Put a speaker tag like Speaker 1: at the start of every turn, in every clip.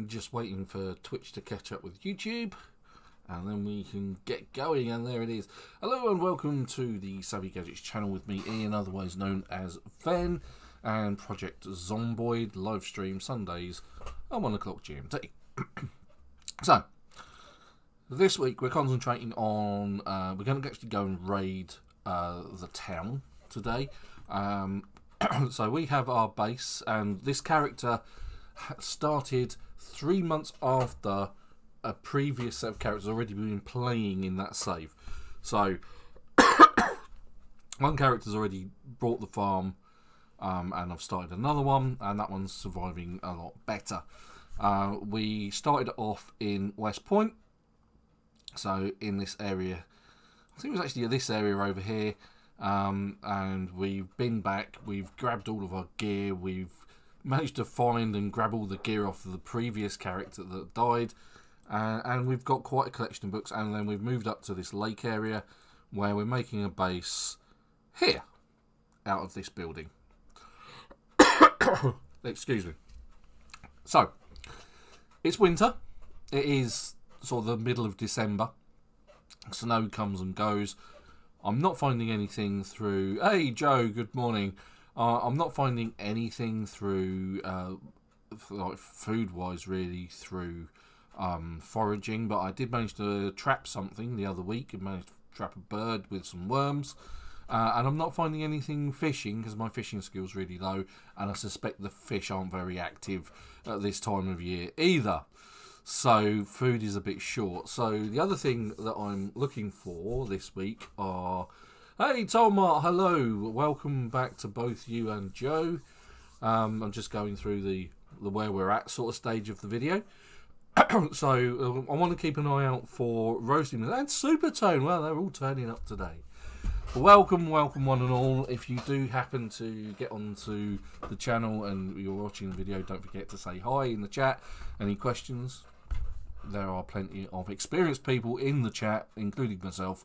Speaker 1: Just waiting for Twitch to catch up with YouTube, and then we can get going. And there it is. Hello and welcome to the Savvy Gadgetz channel with me, Ian, otherwise known as Fen, and Project Zomboid, live stream Sundays at 1 o'clock GMT. So, this week we're concentrating on, we're going to actually go and raid the town today. So we have our base, and this character started 3 months after a previous set of characters already been playing in that save. So one character's already bought the farm, and I've started another one, and that one's surviving a lot better. We started off in West Point, so in this area, I think it was actually this area over here, and we've been back, we've grabbed all of our gear, we've managed to find and grab all the gear off of the previous character that died, and we've got quite a collection of books, and then we've moved up to this lake area where we're making a base here out of this building. Excuse me. So it's winter, it is sort of the middle of December, snow comes and goes. I'm not finding anything through, hey Joe, good morning. I'm not finding anything through, like food-wise, really, through foraging. But I did manage to trap something the other week. I managed to trap a bird with some worms. And I'm not finding anything fishing because my fishing skill's really low. And I suspect the fish aren't very active at this time of year either. So food is a bit short. So the other thing that I'm looking for this week are... Hey Tolmart, hello, welcome back to both you and Joe. I'm just going through the where we're at sort of stage of the video. So I want to keep an eye out for Roasting and Supertone. Well, they're all turning up today. Welcome one and all. If you do happen to get onto the channel and you're watching the video, don't forget to say hi in the chat. Any questions? There are plenty of experienced people in the chat, including myself,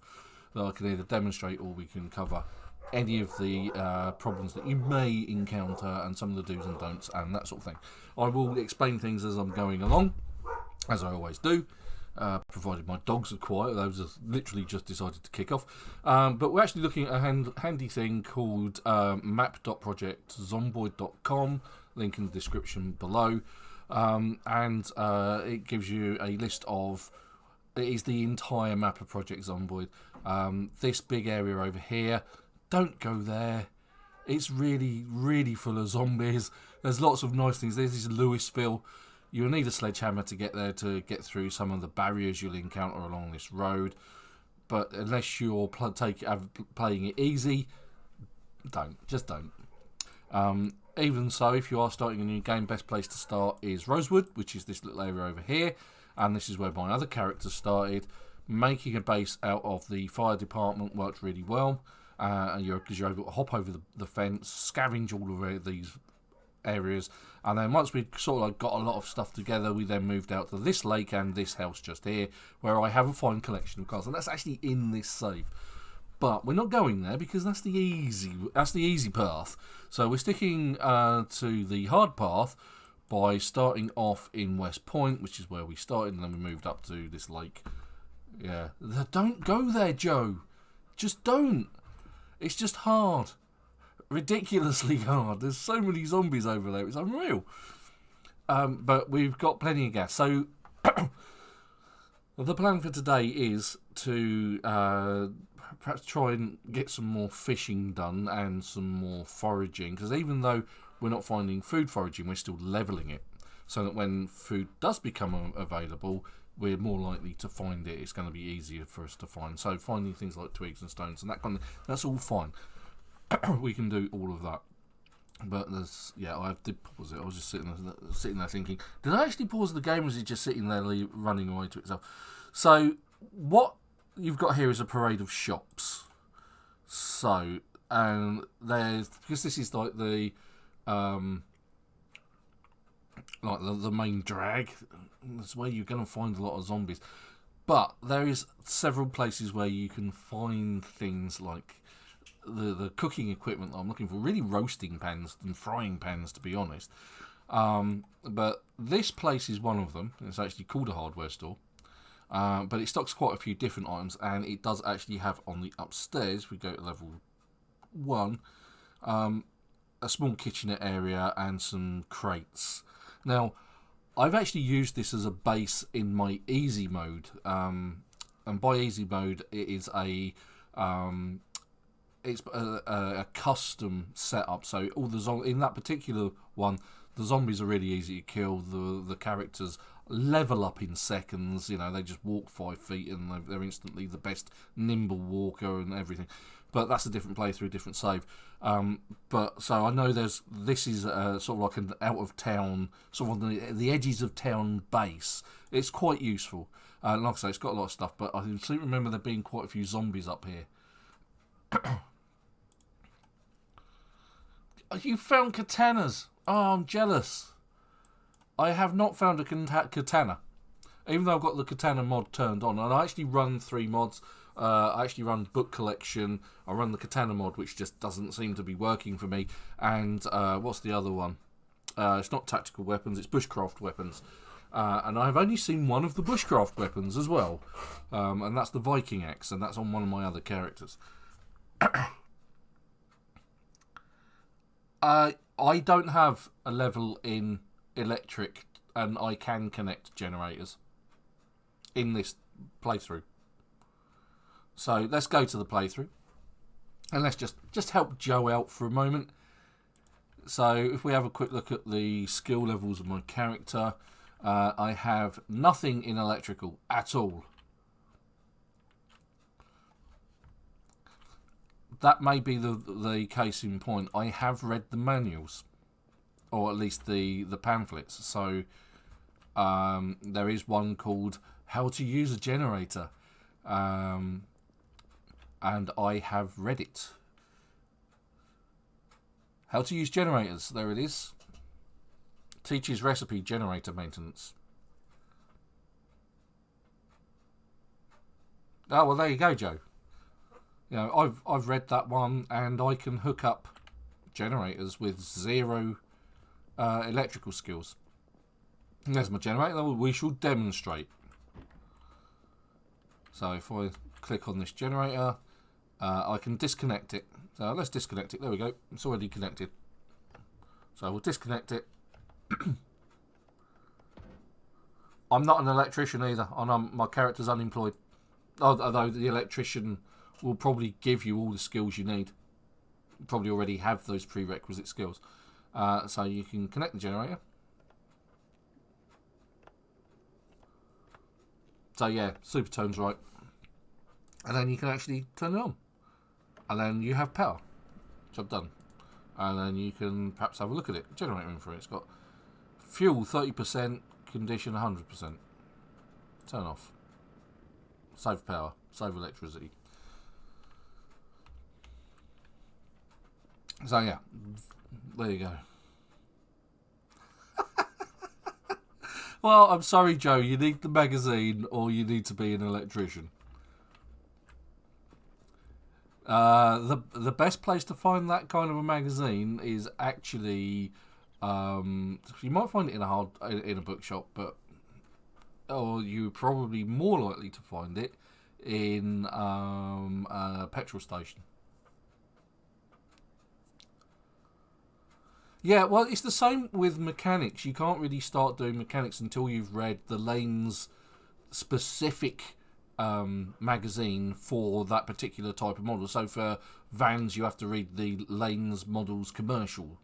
Speaker 1: that I can either demonstrate or we can cover any of the problems that you may encounter and some of the do's and don'ts and that sort of thing. I will explain things as I'm going along, as I always do, provided my dogs are quiet. Those have literally just decided to kick off. But we're actually looking at a handy thing called map.projectzomboid.com, link in the description below, and it gives you a list of... It is the entire map of Project Zomboid. This big area over here, don't go there. It's really, really full of zombies. There's lots of nice things. This is Louisville. You'll need a sledgehammer to get there to get through some of the barriers you'll encounter along this road. But unless you're playing it easy, just don't. Even so, if you are starting a new game, best place to start is Rosewood, which is this little area over here. And this is where my other character started. Making a base out of the fire department worked really well. Because you're able to hop over the fence, scavenge all of these areas. And then once we sort of got a lot of stuff together, we then moved out to this lake and this house just here, where I have a fine collection of cars. And that's actually in this save. But we're not going there because that's the easy path. So we're sticking to the hard path by starting off in West Point, which is where we started, and then we moved up to this lake. Yeah, don't go there, Joe. Just don't. It's just hard. Ridiculously hard. There's so many zombies over there. It's unreal. But we've got plenty of gas. So the plan for today is to perhaps try and get some more fishing done and some more foraging. Because even though we're not finding food foraging, we're still leveling it, so that when food does become available, we're more likely to find it. It's going to be easier for us to find. So finding things like twigs and stones and that kind of, that's all fine. We can do all of that. But there's, yeah, I did pause it. I was just sitting there thinking, did I actually pause the game, or is it just sitting there running away to itself? So what you've got here is a parade of shops. So, and there's, because this is like the main drag, that's where you're going to find a lot of zombies. But there is several places where you can find things like the cooking equipment that I'm looking for, really roasting pans and frying pans, to be honest. But this place is one of them. It's actually called a hardware store. But it stocks quite a few different items, and it does actually have on the upstairs, we go to level 1, a small kitchenette area and some crates. Now, I've actually used this as a base in my easy mode, and by easy mode, it is it's a custom setup. So all the in that particular one, the zombies are really easy to kill. The characters level up in seconds. You know, they just walk 5 feet and they're instantly the best nimble walker and everything. But that's a different playthrough, different save. But so I know this is sort of like an out of town, sort of on the edges of town base. It's quite useful. Like I say, it's got a lot of stuff, but I seem to remember there being quite a few zombies up here. You found katanas. Oh, I'm jealous. I have not found a katana, even though I've got the katana mod turned on. And I actually run 3 mods. I actually run book collection. I run the katana mod, which just doesn't seem to be working for me. And what's the other one? It's not tactical weapons. It's bushcraft weapons. And I've only seen one of the bushcraft weapons as well, and that's the Viking axe, and that's on one of my other characters. I don't have a level in electric, and I can connect generators in this playthrough. So let's go to the playthrough, and let's just help Joe out for a moment. So if we have a quick look at the skill levels of my character, I have nothing in electrical at all. That may be the case in point. I have read the manuals, or at least the pamphlets. So there is one called How to Use a Generator, and I have read it. How to use generators. There it is. Teaches recipe generator maintenance. Oh well, there you go, Joe. You know, I've read that one, and I can hook up generators with 0 electrical skills. And there's my generator. We shall demonstrate. So if I click on this generator, I can disconnect it. So let's disconnect it. There we go. It's already connected. So we'll disconnect it. I'm not an electrician either, and my character's unemployed. Although the electrician will probably give you all the skills you need. You probably already have those prerequisite skills. So you can connect the generator. So yeah, supertone's right. And then you can actually turn it on. And then you have power. Job done. And then you can perhaps have a look at it. Generator info. It's got fuel 30%, condition 100%. Turn off. Save power. Save electricity. So yeah, there you go. Well, I'm sorry, Joe. You need the magazine, or you need to be an electrician. The best place to find that kind of a magazine is actually, you might find it in a bookshop, but or you're probably more likely to find it in a petrol station. Yeah, well, it's the same with mechanics. You can't really start doing mechanics until you've read the Lane's specific magazine for that particular type of model. So for vans, you have to read the Lane's models commercial.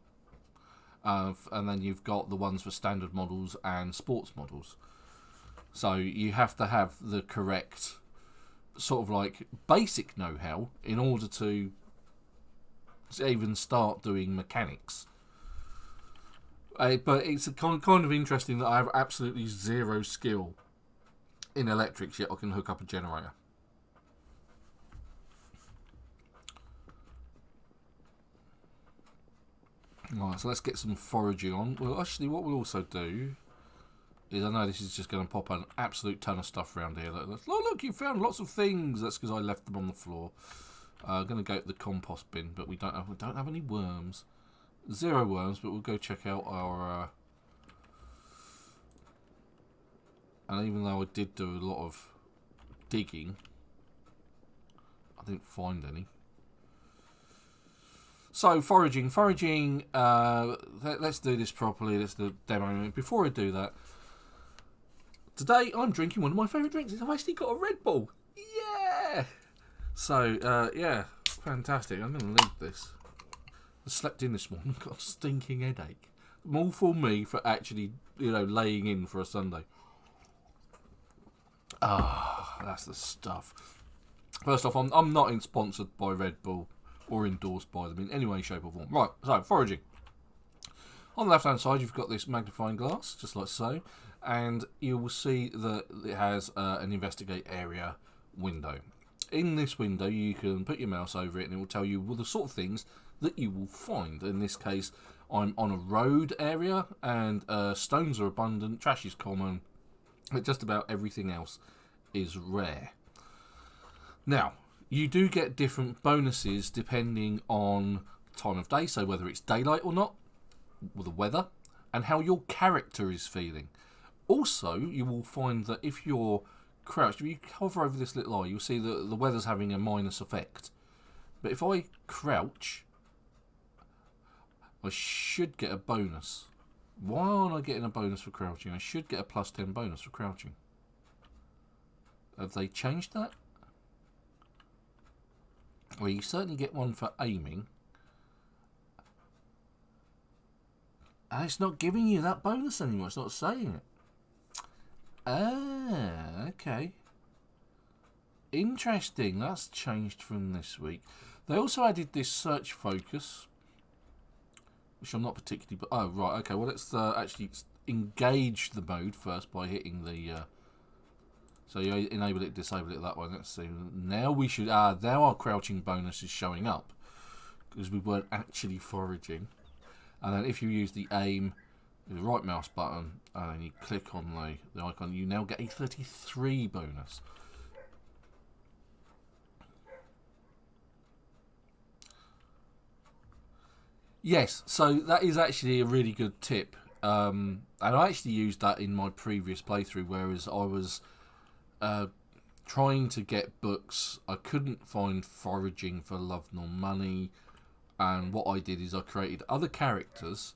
Speaker 1: And then you've got the ones for standard models and sports models. So you have to have the correct sort of like basic know-how in order to even start doing mechanics. But it's kind of interesting that I have absolutely 0 skill in electrics, yet I can hook up a generator. Right, so let's get some foraging on. Well, actually, what we'll also do is, I know this is just going to pop an absolute ton of stuff around here. Look, you found lots of things. That's because I left them on the floor. I'm going to go to the compost bin, but we don't have any worms. 0 worms, but we'll go check out our And even though I did do a lot of digging, I didn't find any. So, foraging. Let's do this properly. Let's do the demo. Before I do that, today I'm drinking one of my favourite drinks. I've actually got a Red Bull. Yeah! So, yeah, fantastic. I'm going to leave this. I slept in this morning, got a stinking headache. More for me for actually, laying in for a Sunday. Ah, that's the stuff. First off, I'm not sponsored by Red Bull or endorsed by them in any way, shape or form. Right, so foraging. On the left hand side, you've got this magnifying glass, just like so, and you will see that it has an investigate area window. In this window, you can put your mouse over it and it will tell you the sort of things that you will find. In this case, I'm on a road area and stones are abundant, trash is common, but just about everything else is rare. Now, you do get different bonuses depending on time of day, so whether it's daylight or not, or the weather, and how your character is feeling. Also, you will find that if you're crouched, if you hover over this little eye, you'll see that the weather's having a minus effect. But if I crouch, I should get a bonus. Why aren't I getting a bonus for crouching? I should get a +10 bonus for crouching. Have they changed that? Well, you certainly get one for aiming. And it's not giving you that bonus anymore. It's not saying it. Ah, okay. Interesting. That's changed from this week. They also added this search focus, which I'm not particularly... Oh, right. Okay, well, let's actually engage the mode first by hitting the... So you enable it, disable it that way. Let's see. Now we should... now our crouching bonus is showing up, because we weren't actually foraging. And then if you use the aim, the right mouse button, and then you click on the icon, you now get a 33 bonus. Yes, so that is actually a really good tip. And I actually used that in my previous playthrough, whereas I was trying to get books. I couldn't find foraging for love nor money. And what I did is I created other characters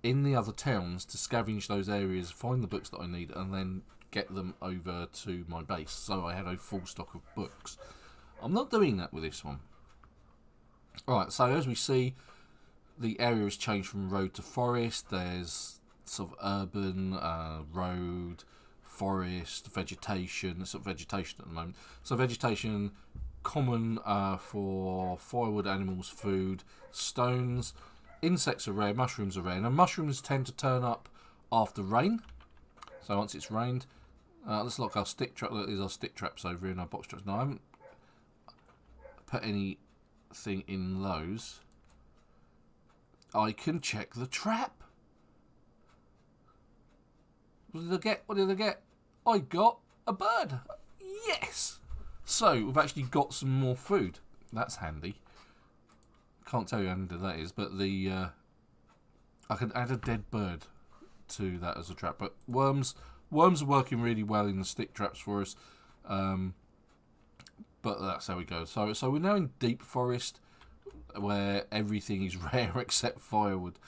Speaker 1: in the other towns to scavenge those areas, find the books that I need, and then get them over to my base. So I had a full stock of books. I'm not doing that with this one. Alright, so as we see, the area has changed from road to forest. There's sort of urban, road, forest, vegetation. There's sort of vegetation at the moment. So vegetation... common for firewood, animals, food, stones. Insects are rare, mushrooms are rare. Now mushrooms tend to turn up after rain. So once it's rained, let's look our stick trap. There's our stick traps over here in our box traps. Now I haven't put anything in those. I can check the trap. What did I get? What did I get? I got a bird. Yes! So, we've actually got some more food. That's handy. Can't tell you how handy that is, but the I can add a dead bird to that as a trap. But worms are working really well in the stick traps for us. But that's how we go. So we're now in deep forest, where everything is rare except firewood.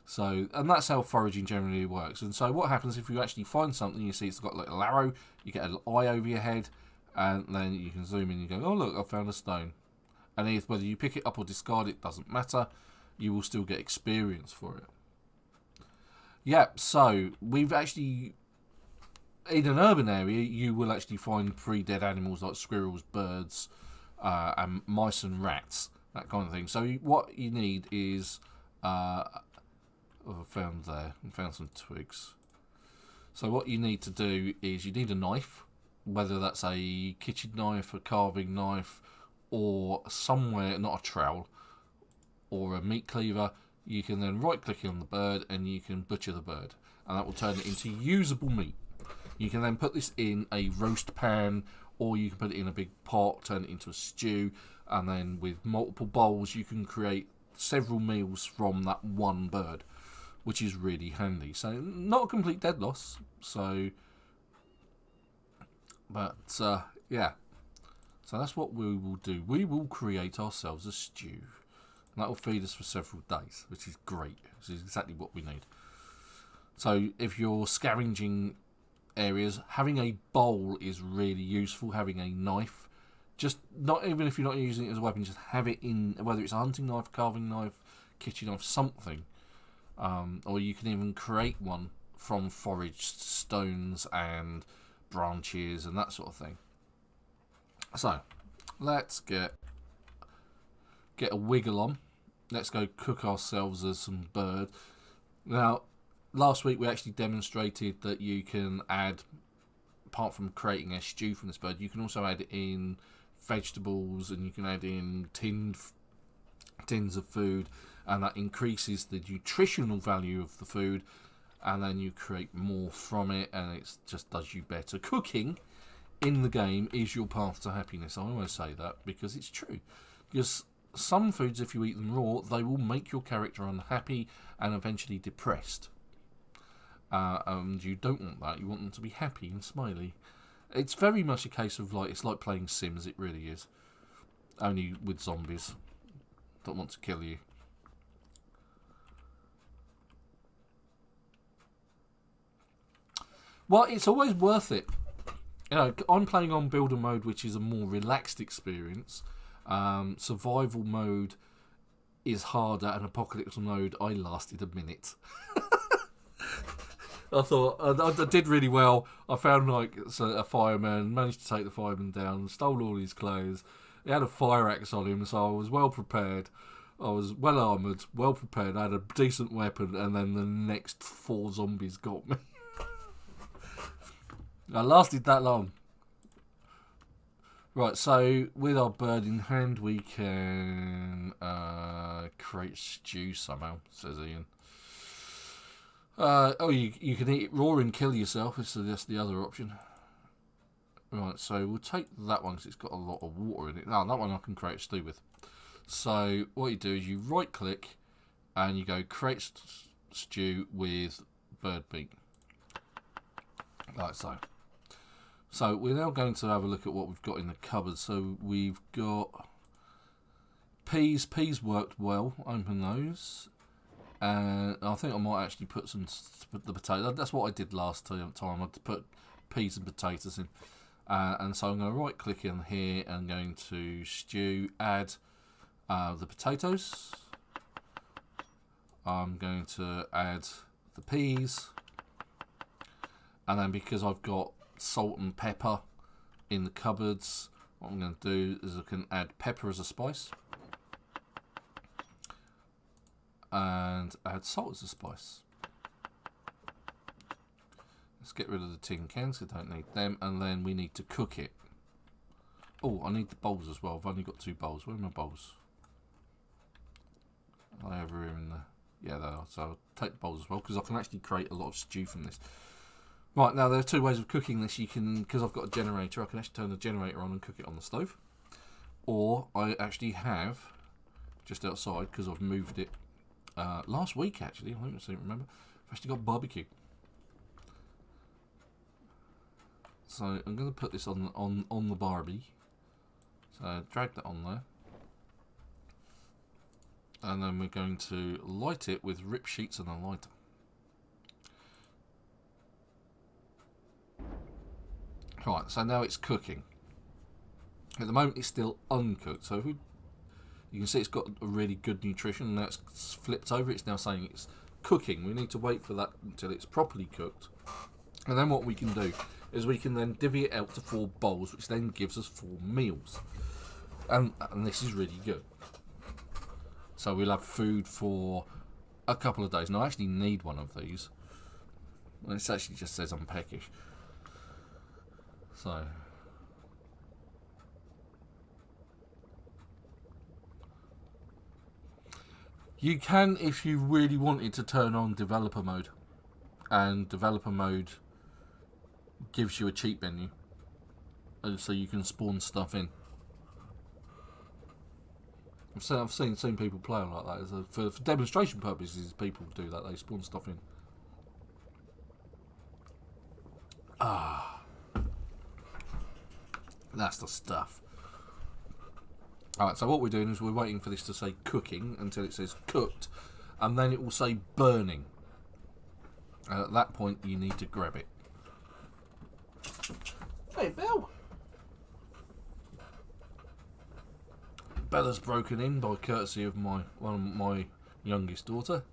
Speaker 1: So, and that's how foraging generally works. And so what happens if you actually find something, you see it's got a little arrow, you get a little eye over your head, and then you can zoom in and you go, oh look, I found a stone. And if whether you pick it up or discard it doesn't matter, you will still get experience for it. Yeah, so we've actually, in an urban area, you will actually find pre-dead animals like squirrels, birds, and mice and rats, that kind of thing. So what you need is, I found some twigs. So what you need to do is you need a knife. Whether that's a kitchen knife, a carving knife, or somewhere, not a trowel, or a meat cleaver, you can then right click on the bird and you can butcher the bird. And that will turn it into usable meat. You can then put this in a roast pan, or you can put it in a big pot, turn it into a stew, and then with multiple bowls you can create several meals from that one bird, which is really handy. So not a complete dead loss, so... But yeah, so that's what we will do. We will create ourselves a stew, and that will feed us for several days, which is great. Which is exactly what we need. So if you're scavenging areas, having a bowl is really useful. Having a knife, just not even if you're not using it as a weapon, just have it in, whether it's a hunting knife, carving knife, kitchen knife, something. Or you can even create one from foraged stones and branches and that sort of thing. So let's get a wiggle on. Let's go cook ourselves as some bird. Now, last week we actually demonstrated that you can add, apart from creating a stew from this bird, you can also add in vegetables, and you can add in tins of food, and that increases the nutritional value of the food, and then you create more from it, and it just does you better. Cooking in the game is your path to happiness. I always say that because it's true. Because some foods, if you eat them raw, they will make your character unhappy and eventually depressed. And you don't want that. You want them to be happy and smiley. It's very much a case of it's like playing Sims. It really is. Only with zombies that want to kill you. Well, it's always worth it. You know, I'm playing on builder mode, which is a more relaxed experience. Survival mode is harder, and apocalypse mode, I lasted a minute. I thought I did really well. I found a fireman, managed to take the fireman down, stole all his clothes. He had a fire axe on him, so I was well prepared. I was well armoured, well prepared. I had a decent weapon, and then the next 4 zombies got me. I lasted that long. Right, so with our bird in hand, we can create stew somehow, says Ian. You can eat it raw and kill yourself. So that's the other option. Right, so we'll take that one because it's got a lot of water in it. Now, that one I can create a stew with. So what you do is you right click and you go create stew with bird meat. Like so. So we're now going to have a look at what we've got in the cupboard. So we've got peas. Peas worked well. Open those. And I think I might actually put the potato. That's what I did last time. I put peas and potatoes in. And so I'm going to right click in here and going to stew, add the potatoes. I'm going to add the peas. And then because I've got salt and pepper in the cupboards, what I'm going to do is I can add pepper as a spice. And add salt as a spice. Let's get rid of the tin cans, I don't need them, and then we need to cook it. Oh, I need the bowls as well. I've only got 2 bowls. Where are my bowls? Are they over here in the... Yeah, they are. So I'll take the bowls as well, because I can actually create a lot of stew from this. Right, now there are 2 ways of cooking this. You can, because I've got a generator, I can actually turn the generator on and cook it on the stove. Or I actually have, just outside, because I've moved it last week actually, I don't remember, I've actually got barbecue. So I'm going to put this on the Barbie. So drag that on there. And then we're going to light it with rip sheets and a lighter. Right, so now it's cooking. At the moment it's still uncooked, so if you can see it's got a really good nutrition. Now it's flipped over, it's now saying it's cooking. We need to wait for that until it's properly cooked. And then what we can do is we can then divvy it out to 4 bowls, which then gives us 4 meals. And this is really good. So we'll have food for a couple of days. Now I actually need one of these. It actually just says I'm peckish. So... you can, if you really wanted, to turn on developer mode. And developer mode gives you a cheat menu. So you can spawn stuff in. I've seen people play like that. For demonstration purposes, people do that. They spawn stuff in. That's the stuff. Alright, so what we're doing is we're waiting for this to say cooking until it says cooked, and then it will say burning. And at that point, you need to grab it. Hey, Belle! Bella's broken in by courtesy of one of my youngest daughter.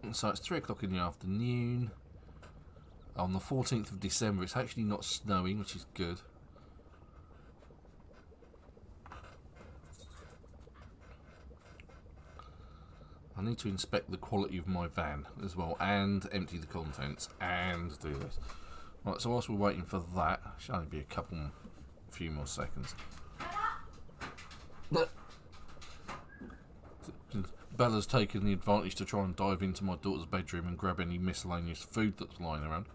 Speaker 1: And so it's 3 o'clock in the afternoon. On the 14th of December, it's actually not snowing, which is good. I need to inspect the quality of my van as well, and empty the contents, and do this. Right, so whilst we're waiting for that, it should only be a few more seconds. Bella's taken the advantage to try and dive into my daughter's bedroom and grab any miscellaneous food that's lying around.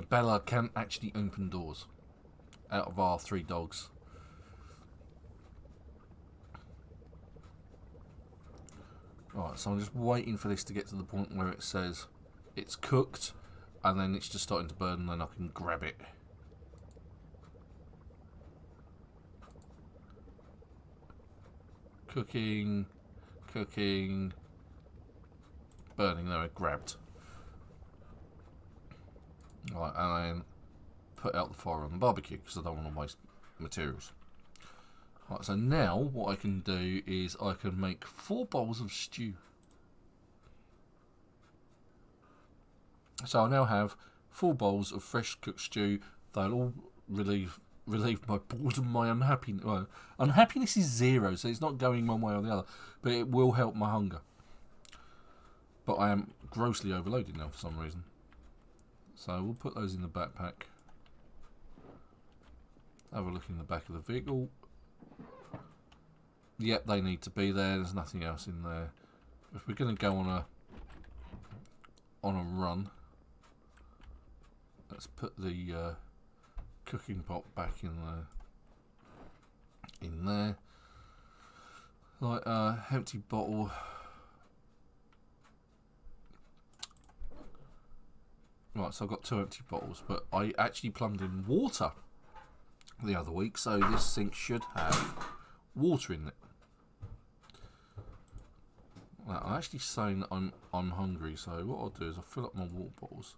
Speaker 1: Bella can actually open doors out of our 3 dogs. Right, so I'm just waiting for this to get to the point where it says it's cooked, and then it's just starting to burn, and then I can grab it. Cooking, burning. There, it grabbed. Right, and then put out the fire on the barbecue because I don't want to waste materials. Right, so now what I can do is I can make 4 bowls of stew. So I now have 4 bowls of fresh cooked stew. They'll all relieve my boredom, my unhappiness. Well, unhappiness is 0, so it's not going one way or the other, but it will help my hunger. But I am grossly overloaded now for some reason. So we'll put those in the backpack. Have a look in the back of the vehicle. Yep, they need to be there. There's nothing else in there. If we're going to go on a run, let's put the cooking pot back in there. Like empty bottle. Right, so I've got 2 empty bottles, but I actually plumbed in water the other week, so this sink should have water in it. Now, I'm actually saying that I'm hungry, so what I'll do is I'll fill up my water bottles.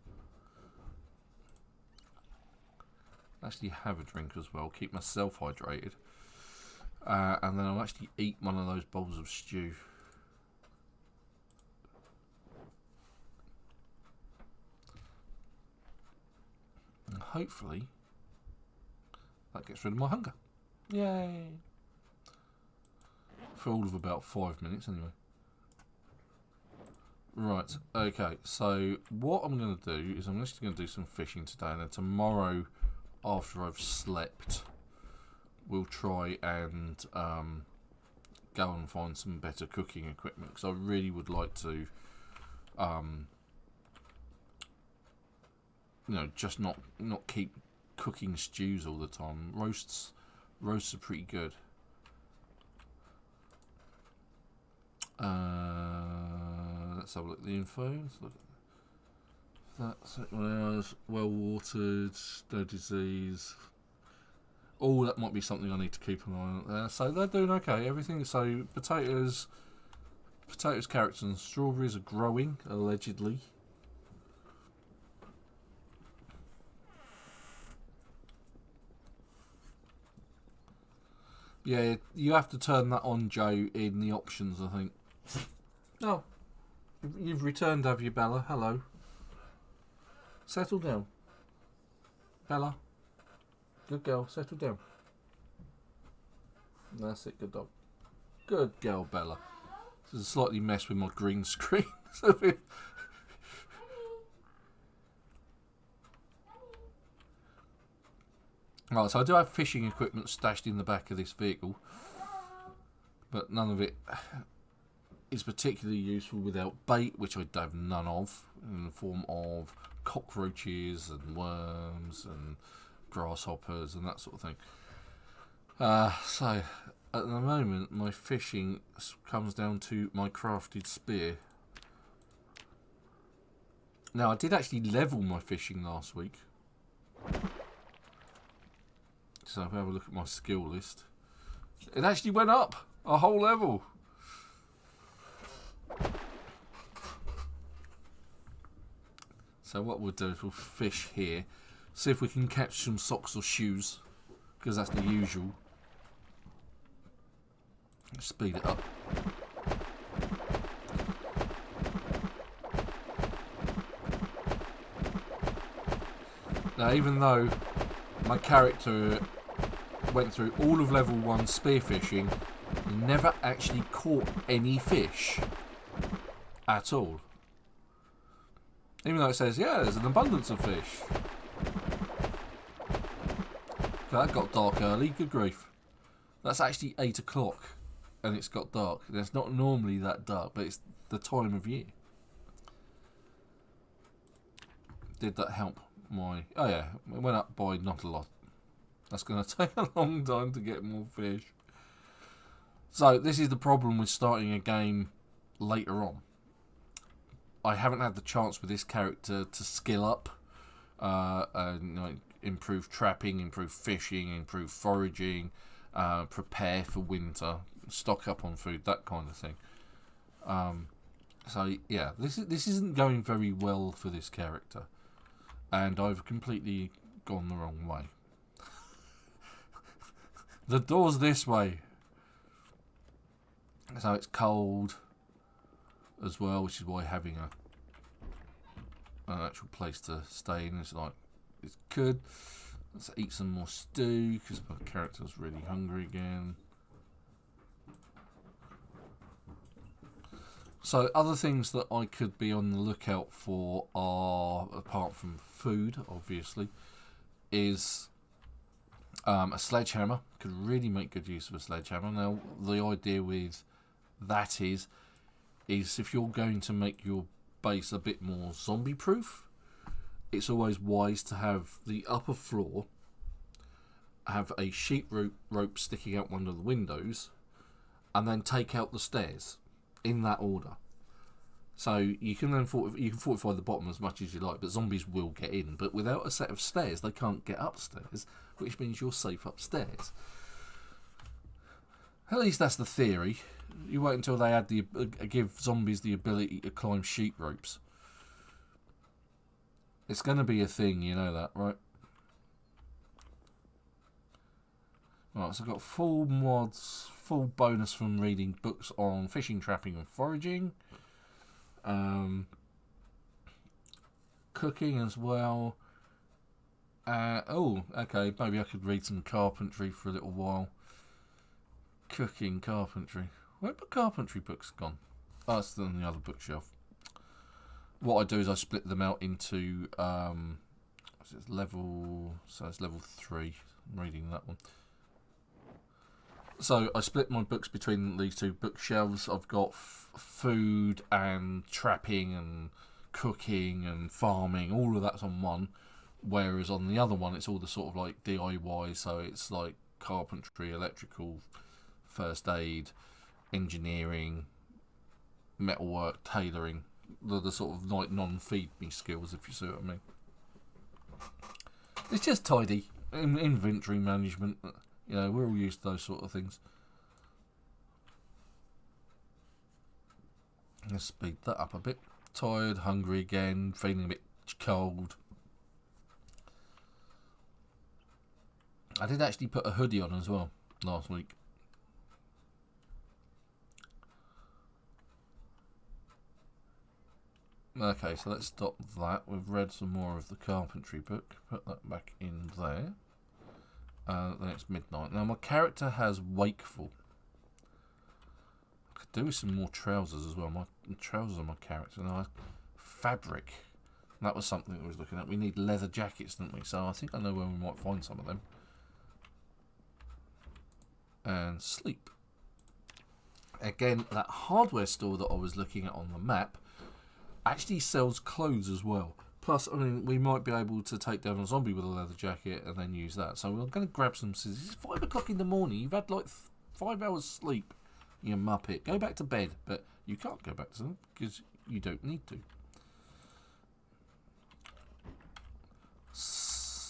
Speaker 1: Actually have a drink as well, keep myself hydrated. And then I'll actually eat one of those bowls of stew. And hopefully that gets rid of my hunger. Yay! For all of about 5 minutes anyway. Right, okay, so what I'm going to do is I'm just going to do some fishing today, and then tomorrow, after I've slept, we'll try and go and find some better cooking equipment, because I really would like to, you know, just not keep cooking stews all the time. Roasts are pretty good. Let's have a look at the info. Let's look at that. Well watered, no disease. Oh, that might be something I need to keep an eye on. So they're doing okay. Everything. So potatoes, carrots, and strawberries are growing allegedly. Yeah, you have to turn that on, Joe, in the options, I think. Oh, you've returned, have you, Bella? Hello. Settle down. Bella. Good girl, settle down. That's it, good dog. Good girl, Bella. This is a slightly mess with my green screen. Right, so I do have fishing equipment stashed in the back of this vehicle, but none of it is particularly useful without bait, which I have none of, in the form of cockroaches and worms and grasshoppers and that sort of thing. So at the moment my fishing comes down to my crafted spear. Now, I did actually level my fishing last week. So if I have a look at my skill list, it actually went up a whole level. So what we'll do is we'll fish here, see if we can catch some socks or shoes, because that's the usual. Speed it up. Now, even though my character went through all of level 1 spearfishing, he never actually caught any fish at all. Even though it says, yeah, there's an abundance of fish. That got dark early, good grief. That's actually 8 o'clock and it's got dark. It's not normally that dark, but it's the time of year. Did that help my... Oh yeah, it went up by not a lot. That's going to take a long time to get more fish. So this is the problem with starting a game later on. I haven't had the chance with this character to skill up and improve trapping, improve fishing, improve foraging, prepare for winter, stock up on food, that kind of thing. So yeah, this isn't going very well for this character, and I've completely gone the wrong way. The door's this way. So it's cold as well, which is why having an actual place to stay in is it's good. Let's eat some more stew because my character's really hungry again. So other things that I could be on the lookout for are, apart from food obviously, is a sledgehammer. Could really make good use of a sledgehammer. Now the idea with that is if you're going to make your base a bit more zombie proof, it's always wise to have the upper floor have a sheet rope sticking out one of the windows, and then take out the stairs in that order. So you can then fortify the bottom as much as you like, but zombies will get in. But without a set of stairs, they can't get upstairs, which means you're safe upstairs. At least that's the theory. You wait until they give zombies the ability to climb sheet ropes. It's going to be a thing, you know that, right? Right, so I've got full mods, full bonus from reading books on fishing, trapping and foraging. Cooking as well. Oh, okay, maybe I could read some carpentry for a little while. Cooking, carpentry. Where have the carpentry books gone? Oh, it's still on the other bookshelf. What I do is I split them out into it's level 3. I'm reading that one. So I split my books between these two bookshelves. I've got food and trapping and cooking and farming, all of that's on one, whereas on the other one it's all the sort of like DIY, so it's like carpentry, electrical, first aid, engineering, metalwork, tailoring, the sort of like non-feed me skills, if you see what I mean. It's just tidy. Inventory management, you know, we're all used to those sort of things. Let's speed that up a bit. Tired, hungry again, feeling a bit cold. I did actually put a hoodie on as well last week. Okay, so let's stop that. We've read some more of the carpentry book. Put that back in there. Then it's midnight. Now my character has wakeful. I could do with some more trousers as well. My trousers on my character. Now fabric. That was something that I was looking at. We need leather jackets, don't we? So I think I know where we might find some of them. And sleep. Again, that hardware store that I was looking at on the map actually sells clothes as well. Plus, I mean, we might be able to take down a zombie with a leather jacket and then use that. So we're going to grab some scissors. It's 5 o'clock in the morning. You've had like 5 hours sleep, you muppet. Go back to bed, but you can't go back to them because you don't need to.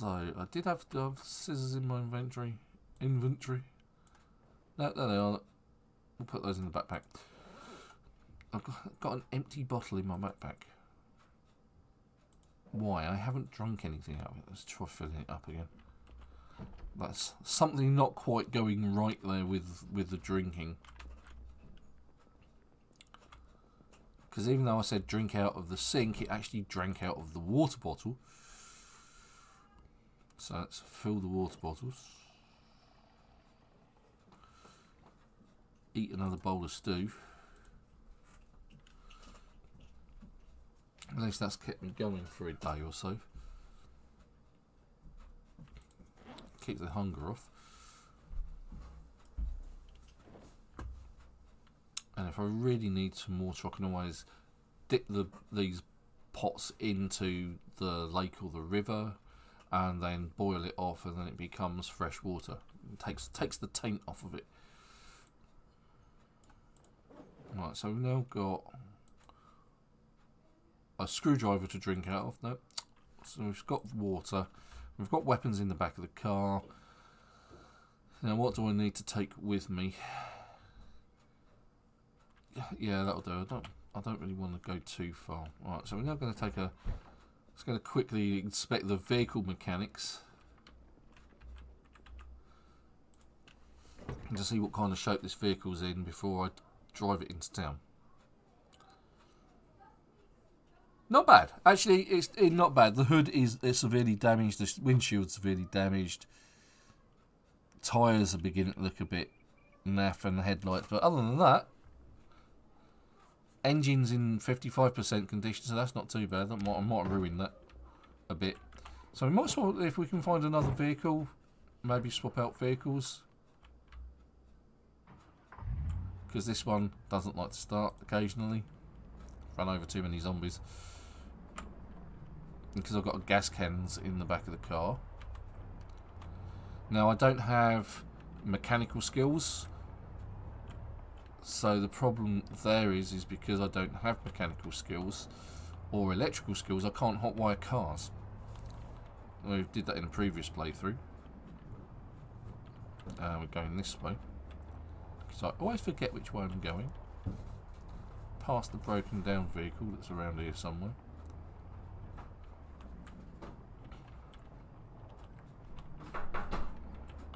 Speaker 1: So, I did have scissors in my inventory. No, there they are. We'll put those in the backpack. I've got an empty bottle in my backpack. Why? I haven't drunk anything out of it. Let's try filling it up again. That's something not quite going right there with the drinking. Because even though I said drink out of the sink, it actually drank out of the water bottle. So let's fill the water bottles. Eat another bowl of stew. At least that's kept me going for a day or so. Keep the hunger off. And if I really need some water, I can always dip these pots into the lake or the river and then boil it off, and then it becomes fresh water. It takes the taint off of it. Right, so we've now got a screwdriver to drink out of. No. So we've got water. We've got weapons in the back of the car. Now what do I need to take with me? Yeah, that'll do. I don't really want to go too far. Right, so we're now going to take a... Let's going to quickly inspect the vehicle mechanics. And to see what kind of shape this vehicle's in before I drive it into town. Not bad. Actually, it's not bad. The hood is severely damaged. The windshield's severely damaged. Tyres are beginning to look a bit naff, and the headlights. But other than that, engine's in 55% condition, so that's not too bad. I might ruin that a bit. So we might as well, if we can find another vehicle, maybe swap out vehicles. Because this one doesn't like to start occasionally. Run over too many zombies. Because I've got gas cans in the back of the car. Now I don't have mechanical skills. So the problem there is because I don't have mechanical skills or electrical skills, I can't hotwire cars. We did that in a previous playthrough. We're going this way. So I always forget which way I'm going. Past the broken down vehicle that's around here somewhere.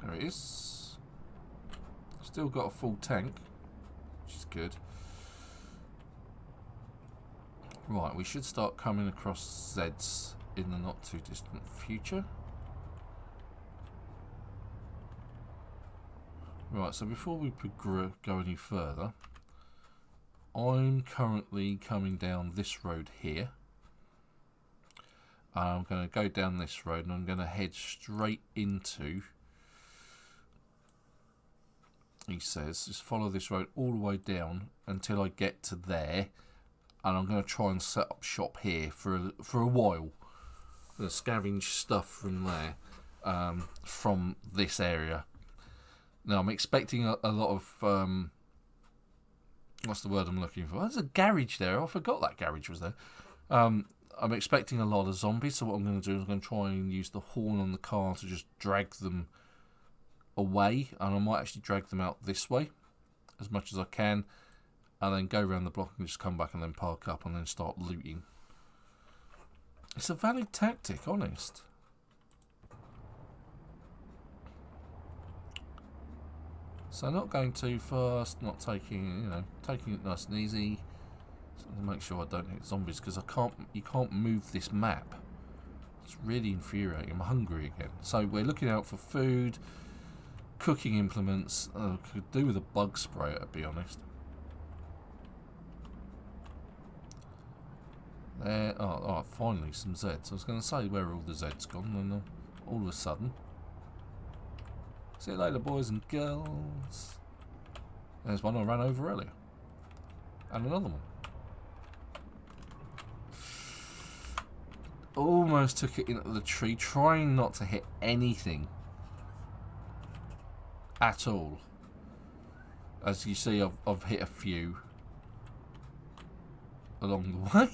Speaker 1: There it is. Still got a full tank, which is good. Right, we should start coming across Zeds in the not too distant future. Right, so before we go any further, I'm currently coming down this road here. I'm going to go down this road and I'm going to head straight into, he says, just follow this road all the way down until I get to there, and I'm going to try and set up shop here for a while. I'm going to scavenge stuff from there, from this area. Now I'm expecting a lot of what's the word I'm looking for? There's a garage there. I forgot that garage was there. I'm expecting a lot of zombies, so what I'm going to do is I'm going to try and use the horn on the car to just drag them away, and I might actually drag them out this way as much as I can, and then go around the block and just come back and then park up and then start looting. It's a valid tactic, honest. So not going too fast, not taking, taking it nice and easy. So to make sure I don't hit zombies, because you can't move this map. It's really infuriating. I'm hungry again. So we're looking out for food, cooking implements. Could do with a bug sprayer, to be honest. There. Oh, finally some Zeds. I was going to say, where are all the Zeds gone? And all of a sudden. See you later, boys and girls. There's one I ran over earlier. And another one. Almost took it into the tree, trying not to hit anything at all. As you see, I've hit a few along the way.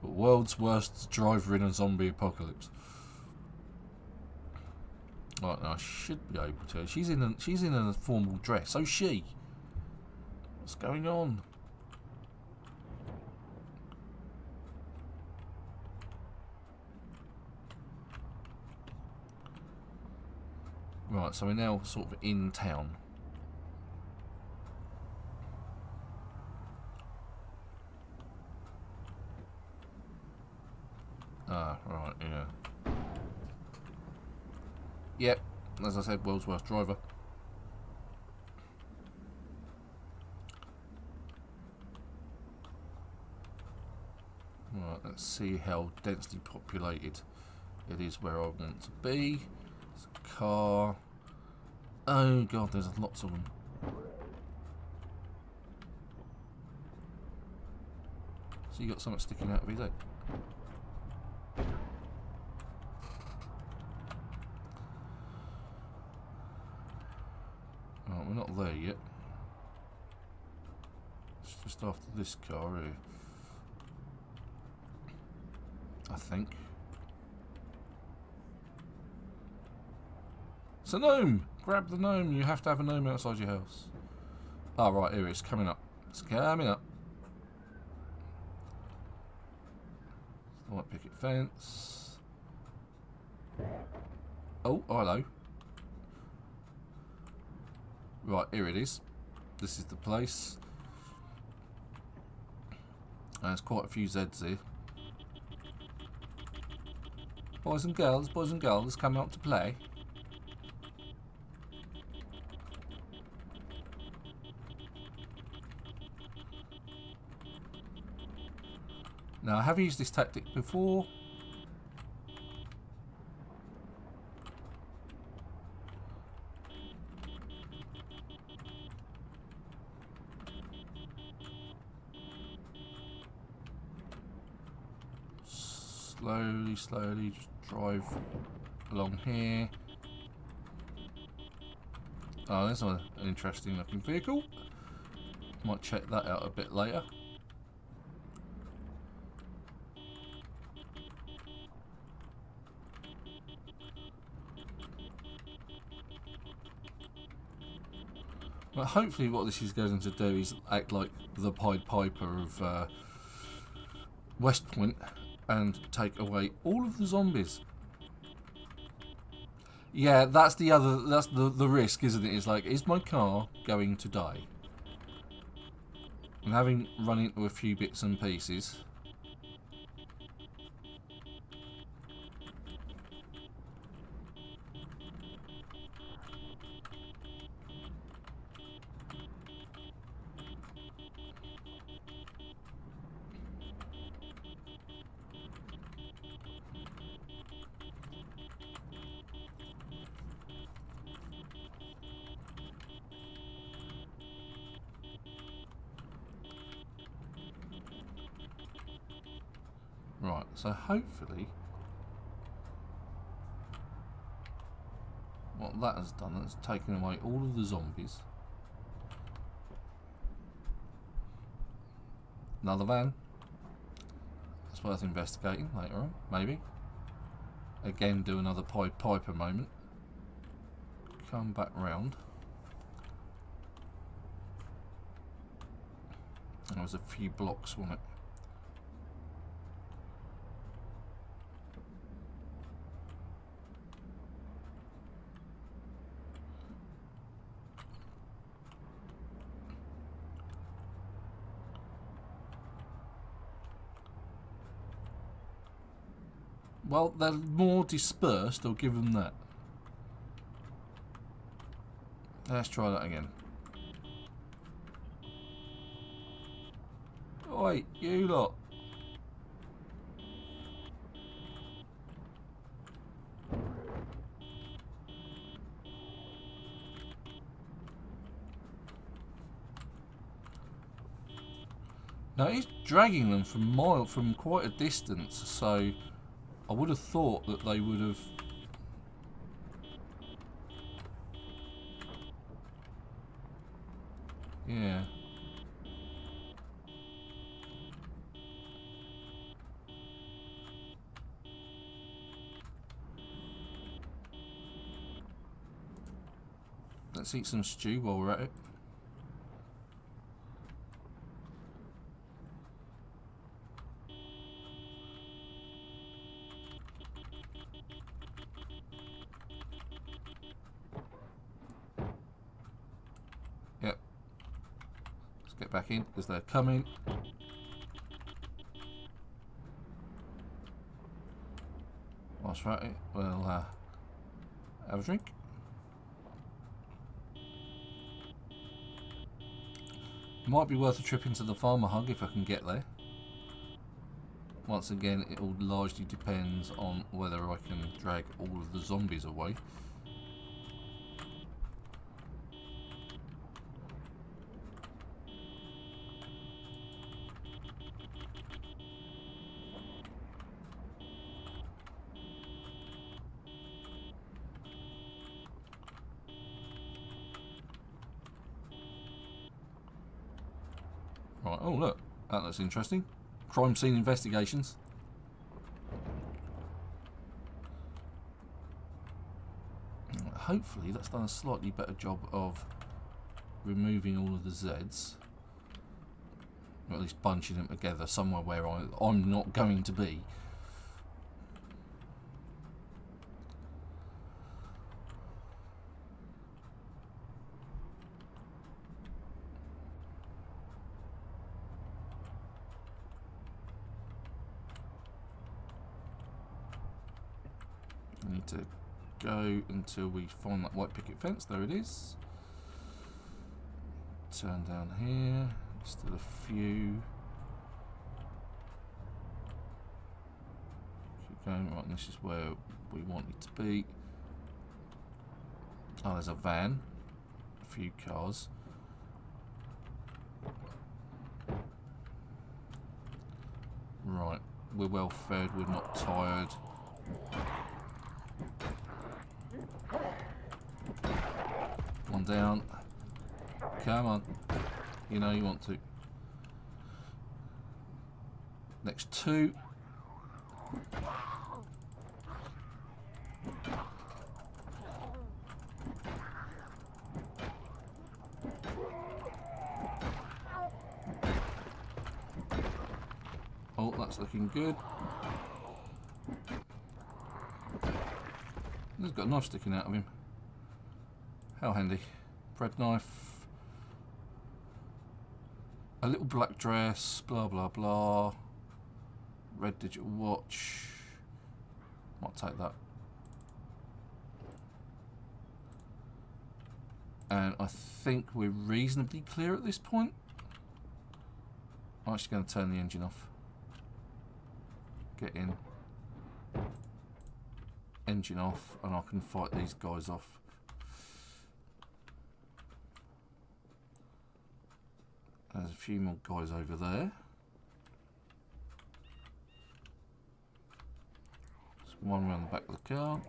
Speaker 1: But world's worst driver in a zombie apocalypse. Right, now I should be able to. She's in a formal dress. So she. What's going on? Right, so we're now sort of in town. Ah, right, yeah. Yep, as I said, world's worst driver. Right, let's see how densely populated it is where I want to be. There's a car. Oh god, there's lots of them. So you got something sticking out of his head. Right, we're not there yet. It's just after this car here. I think. It's a gnome! Grab the gnome. You have to have a gnome outside your house. Oh, right, here it's coming up. It's coming up. White picket fence. Oh, hello. Right, here it is. This is the place. And there's quite a few Zeds here. Boys and girls come out to play. Now, I have used this tactic before. Slowly, just drive along here. Oh, there's an interesting looking vehicle. Might check that out a bit later. Well, hopefully what this is going to do is act like the Pied Piper of West Point and take away all of the zombies. Yeah, that's the risk, isn't it? It's like, is my car going to die? And having run into a few bits and pieces. Right, so hopefully what that has done is taken away all of the zombies. Another van. It's worth investigating later on, maybe. Again, do another Pied Piper moment. Come back round. There was a few blocks, wasn't it? Well, they're more dispersed, I'll give them that. Let's try that again. Oi, you lot. Now he's dragging them from quite a distance, so I would have thought that they would have. Yeah. Let's eat some stew while we're at it. Yep. Let's get back in because they're coming. That's right. We'll have a drink. Might be worth a trip into the Farmer Hug if I can get there. Once again, it all largely depends on whether I can drag all of the zombies away. Right, oh look, that looks interesting. Crime scene investigations. Hopefully that's done a slightly better job of removing all of the Zeds. Or at least bunching them together somewhere where I'm not going to be. I need to go until we find that white picket fence. There it is. Turn down here. Still a few. Keep going. Right, and this is where we want it to be. Oh, there's a van. A few cars. Right. We're well fed. We're not tired. One down. Come on. You know you want to. Next two. Oh, that's looking good. He's got a knife sticking out of him. How handy. Bread knife. A little black dress. Blah, blah, blah. Red digital watch. Might take that. And I think we're reasonably clear at this point. I'm actually going to turn the engine off. Get in. Engine off, and I can fight these guys off. There's a few more guys over there. There's one around the back of the car.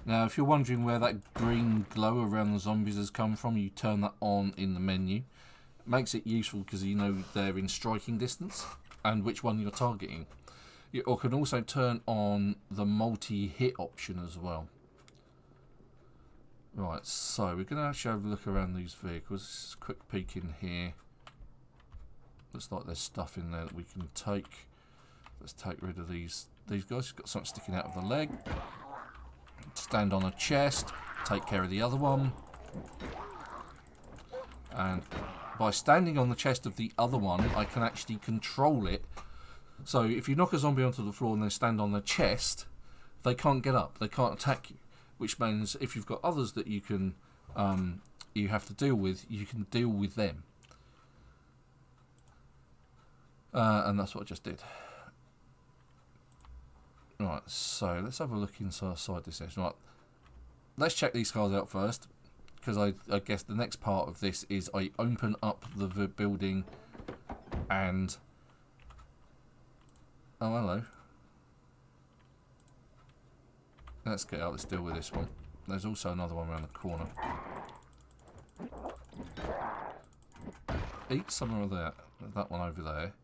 Speaker 1: Now, if you're wondering where that green glow around the zombies has come from, you turn that on in the menu. It makes it useful because you know they're in striking distance and which one you're targeting. You can also turn on the multi-hit option as well. Right, so we're going to actually have a look around these vehicles. Just a quick peek in here. Looks like there's stuff in there that we can take. Let's take rid of these guys. Got something sticking out of the leg. Stand on a chest, take care of the other one, and by standing on the chest of the other one I can actually control it. So if you knock a zombie onto the floor and they stand on the chest, they can't get up, they can't attack you, which means if you've got others that you can you have to deal with, you can deal with them, and that's what I just did. Right, so let's have a look inside this section. Right, let's check these cars out first, because I guess the next part of this is I open up the building and... Oh, hello. Let's get out, let's deal with this one. There's also another one around the corner. Eat some of that. That one over there.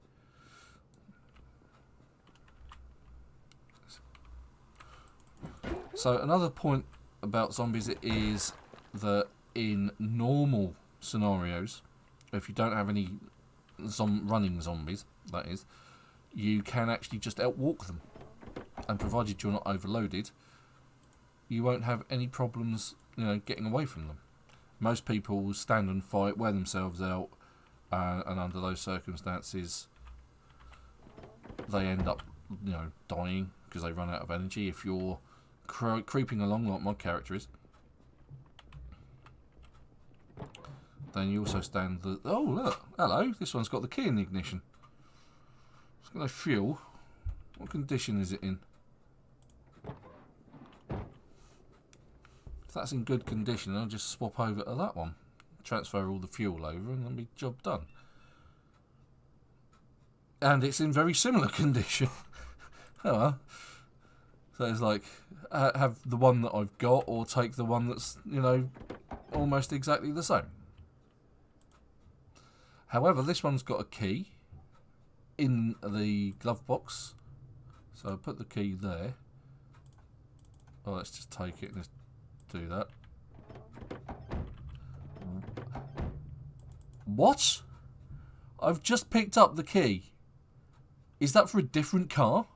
Speaker 1: So another point about zombies is that in normal scenarios, if you don't have any running zombies, that is, you can actually just outwalk them. And provided you're not overloaded, you won't have any problems, getting away from them. Most people will stand and fight, wear themselves out, and under those circumstances, they end up, dying because they run out of energy. If you're creeping along like my character is, then you also stand the... Oh, look. Hello. This one's got the key in the ignition. It's got no fuel. What condition is it in? If that's in good condition, I'll just swap over to that one. Transfer all the fuel over and then be job done. And it's in very similar condition. Oh well. So it's like, have the one that I've got or take the one that's, almost exactly the same. However, this one's got a key in the glove box. So I'll put the key there. Oh, let's just take it and just do that. What? I've just picked up the key. Is that for a different car?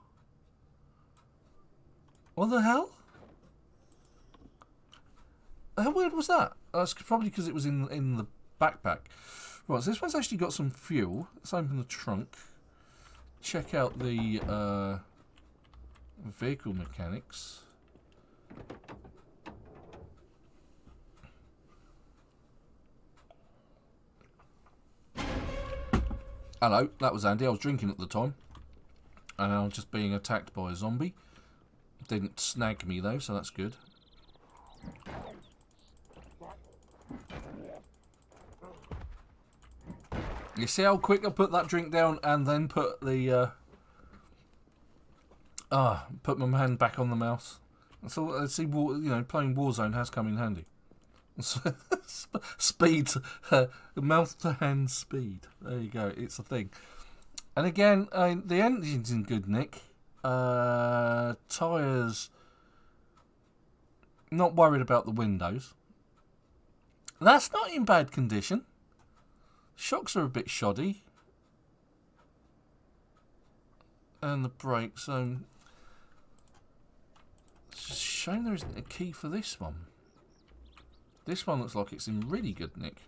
Speaker 1: What the hell? How weird was that? That's probably because it was in the backpack. Right, so this one's actually got some fuel. Let's open the trunk. Check out the vehicle mechanics. Hello, that was Andy. I was drinking at the time. And I was just being attacked by a zombie. Didn't snag me though, so that's good. You see how quick I put that drink down and then put the put my hand back on the mouse. So let's see, playing Warzone has come in handy. Speed, mouth to hand speed. There you go. It's a thing. And again, the engine's in good nick. Tyres. Not worried about the windows. That's not in bad condition. Shocks are a bit shoddy. And the brakes. It's a shame there isn't a key for this one. This one looks like it's in really good nick.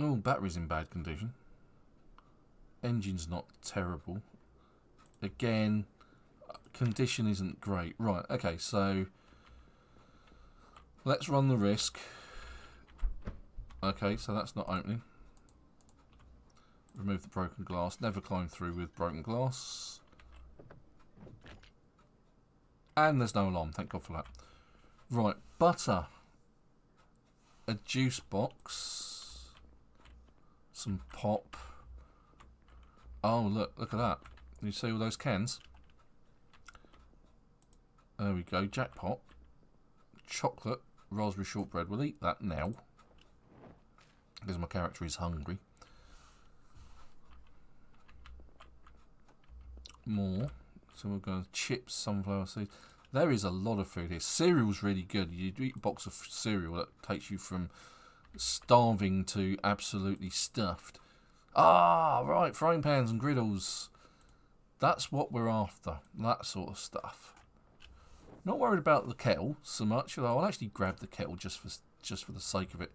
Speaker 1: Oh, battery's in bad condition. Engine's not terrible. Again, condition isn't great. Right, okay, so let's run the risk. Okay, so that's not opening. Remove the broken glass. Never climb through with broken glass. And there's no alarm. Thank God for that. Right, butter. A juice box. Some pop. Oh, look at that. You see all those cans? There we go. Jackpot. Chocolate. Raspberry shortbread. We'll eat that now. Because my character is hungry. More. So we're going to chips, sunflower seeds. There is a lot of food here. Cereal's really good. You eat a box of cereal that takes you from starving to absolutely stuffed. Ah, right. Frying pans and griddles. That's what we're after. That sort of stuff. Not worried about the kettle so much. Although I'll actually grab the kettle just for the sake of it.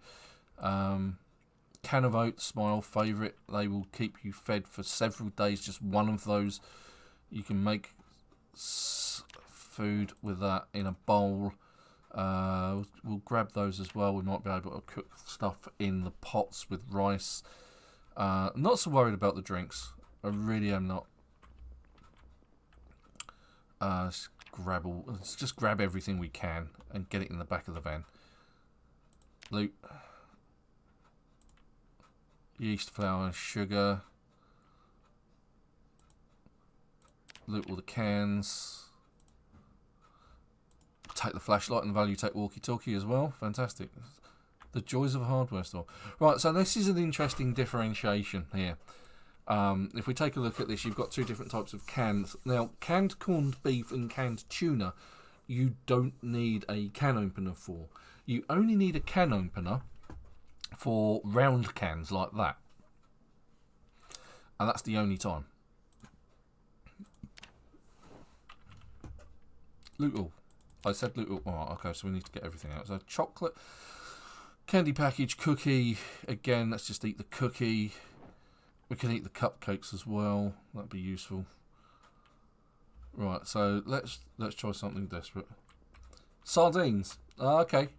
Speaker 1: Can of oats, my old favourite. They will keep you fed for several days. Just one of those. You can make food with that in a bowl. We'll grab those as well. We might be able to cook stuff in the pots with rice. Not so worried about the drinks. I really am not. Let's just grab everything we can and get it in the back of the van. Loot. Yeast, flour, sugar. Loot all the cans. Take the flashlight and the value take walkie-talkie as well. Fantastic. The joys of a hardware store. Right, so this is an interesting differentiation here. If we take a look at this, you've got two different types of cans. Now, canned corned beef and canned tuna, you don't need a can opener for. You only need a can opener for round cans like that. And that's the only time. Loot all. I said loot all. Oh, okay, so we need to get everything out. So chocolate, candy package, cookie. Again, let's just eat the cookie. We can eat the cupcakes as well. That'd be useful. Right, so let's try something desperate. Sardines. Okay.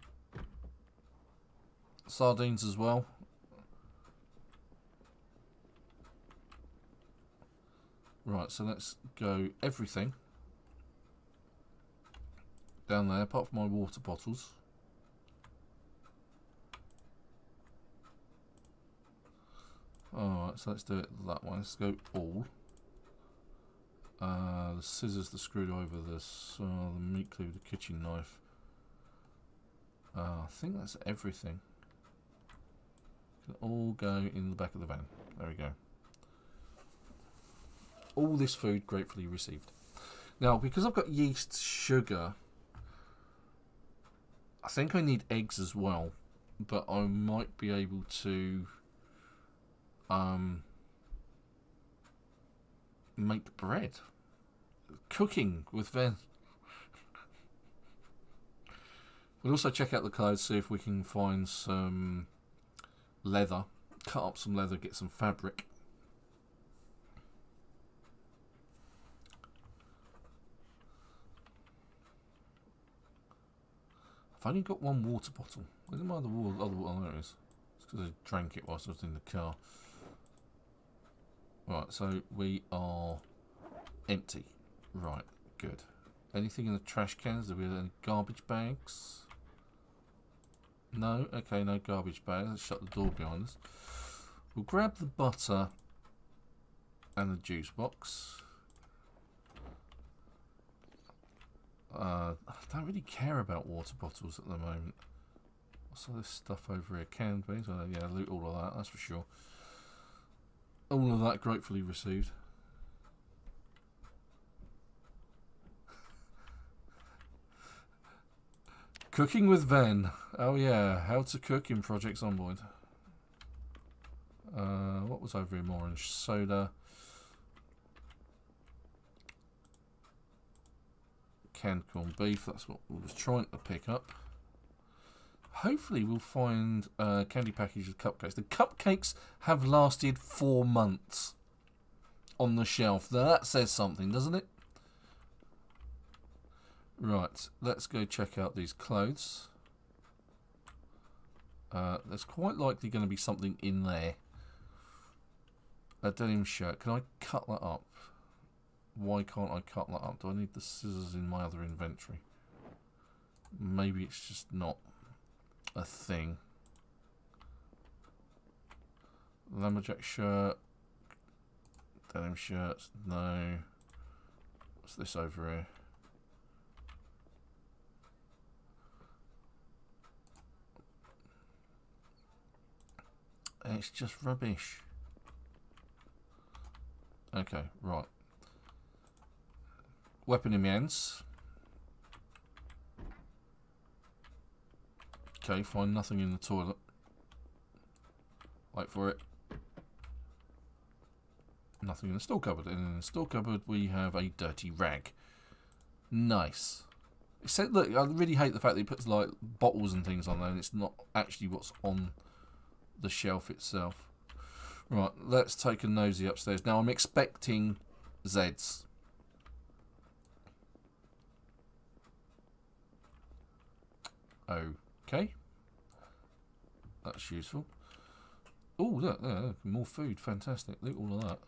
Speaker 1: Sardines as well. Right, so let's go everything down there, apart from my water bottles. Alright, so let's do it that way. Let's go all. The scissors, the screwdriver, the meat cleaver, the kitchen knife. I think that's everything. Can all go in the back of the van. There we go. All this food gratefully received. Now, because I've got yeast, sugar, I think I need eggs as well, but I might be able to make bread. Cooking with Ven. We'll also check out the clothes, see if we can find some leather. Cut up some leather, get some fabric. I've only got one water bottle. Where's my other water? Oh, there it is. It's because I drank it whilst I was in the car. Right, so we are empty. Right, good. Anything in the trash cans? Do we have any garbage bags? No? Okay, no garbage bags. Let's shut the door behind us. We'll grab the butter and the juice box. I don't really care about water bottles at the moment. What's all this stuff over here? Canned beans? Oh, yeah, loot all of that, that's for sure. All of that gratefully received. Cooking with Ven. Oh yeah, how to cook in Project Zomboid. What was over here? More orange soda. Canned corned beef, that's what we was trying to pick up. Hopefully we'll find candy packages of cupcakes. The cupcakes have lasted 4 months on the shelf. Now that says something, doesn't it? Right, let's go check out these clothes. There's quite likely going to be something in there. A denim shirt. Can I cut that up? Why can't I cut that up? Do I need the scissors in my other inventory? Maybe it's just not a thing. Lumberjack shirt. Denim shirts. No. What's this over here? It's just rubbish. Okay, right. Weapon in my hands. Okay, find nothing in the toilet. Wait for it. Nothing in the store cupboard. And in the store cupboard we have a dirty rag. Nice. It said, look, I really hate the fact that it puts like bottles and things on there and it's not actually what's on the shelf itself. Right, let's take a nosy upstairs. Now I'm expecting Zeds. Okay. That's useful. Oh, look, more food. Fantastic. Look at all of that.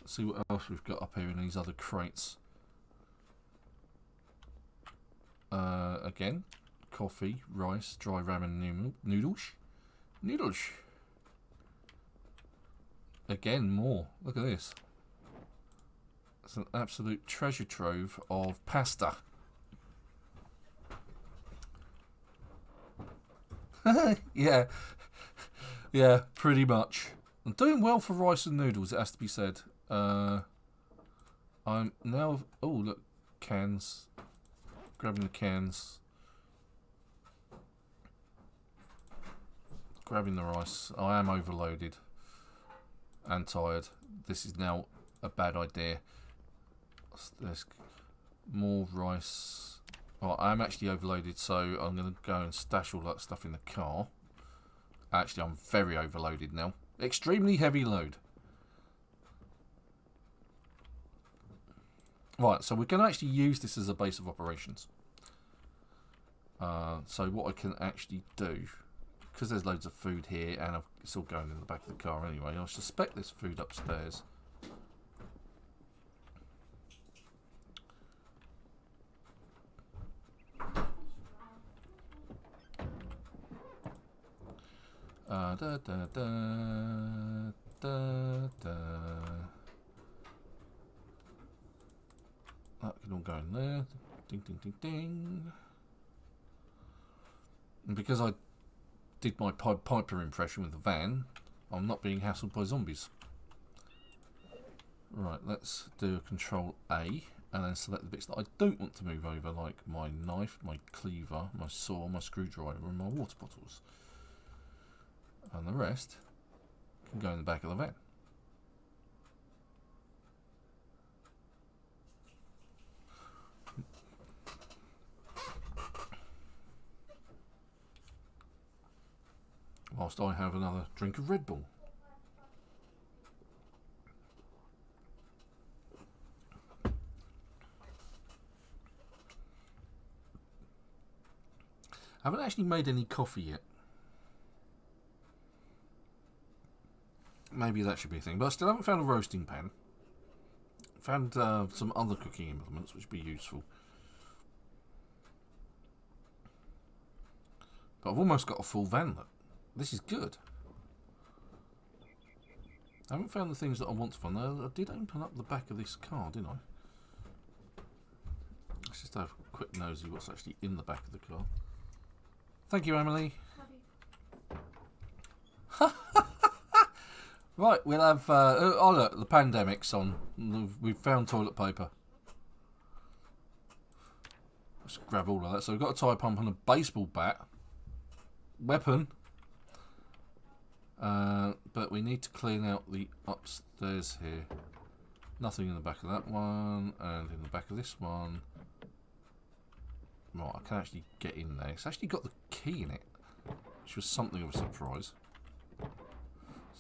Speaker 1: Let's see what else we've got up here in these other crates. Again, coffee, rice, dry ramen noodles. Noodles. Again, more. Look at this. It's an absolute treasure trove of pasta. Yeah, yeah, pretty much. I'm doing well for rice and noodles, it has to be said. I'm now... Oh, look. Cans. Grabbing the cans. Grabbing the rice. I am overloaded. And tired. This is now a bad idea. There's more rice. Well, I'm actually overloaded, so I'm going to go and stash all that stuff in the car. Actually, I'm very overloaded now. Extremely heavy load. Right, so we're going to actually use this as a base of operations. So what I can actually do, because there's loads of food here, and it's all going in the back of the car anyway, I suspect there's food upstairs. Da, da, da, da, da. That can all go in there. Ding, ding, ding, ding. And because I did my Pied Piper impression with the van, I'm not being hassled by zombies. Right, let's do a Control A and then select the bits that I don't want to move over, like my knife, my cleaver, my saw, my screwdriver, and my water bottles. And the rest can go in the back of the van. Whilst I have another drink of Red Bull. I haven't actually made any coffee yet. Maybe that should be a thing, but I still haven't found a roasting pan. Found some other cooking implements which would be useful. But I've almost got a full van. This is good. I haven't found the things that I want to find. I did open up the back of this car, didn't I? Let's just have a quick nosy what's actually in the back of the car. Thank you, Emily. Right, we'll have... oh, look, the pandemic's on. We've found toilet paper. Let's grab all of that. So we've got a tyre pump and a baseball bat. Weapon. But we need to clean out the upstairs here. Nothing in the back of that one. And in the back of this one. Right, I can actually get in there. It's actually got the key in it. Which was something of a surprise.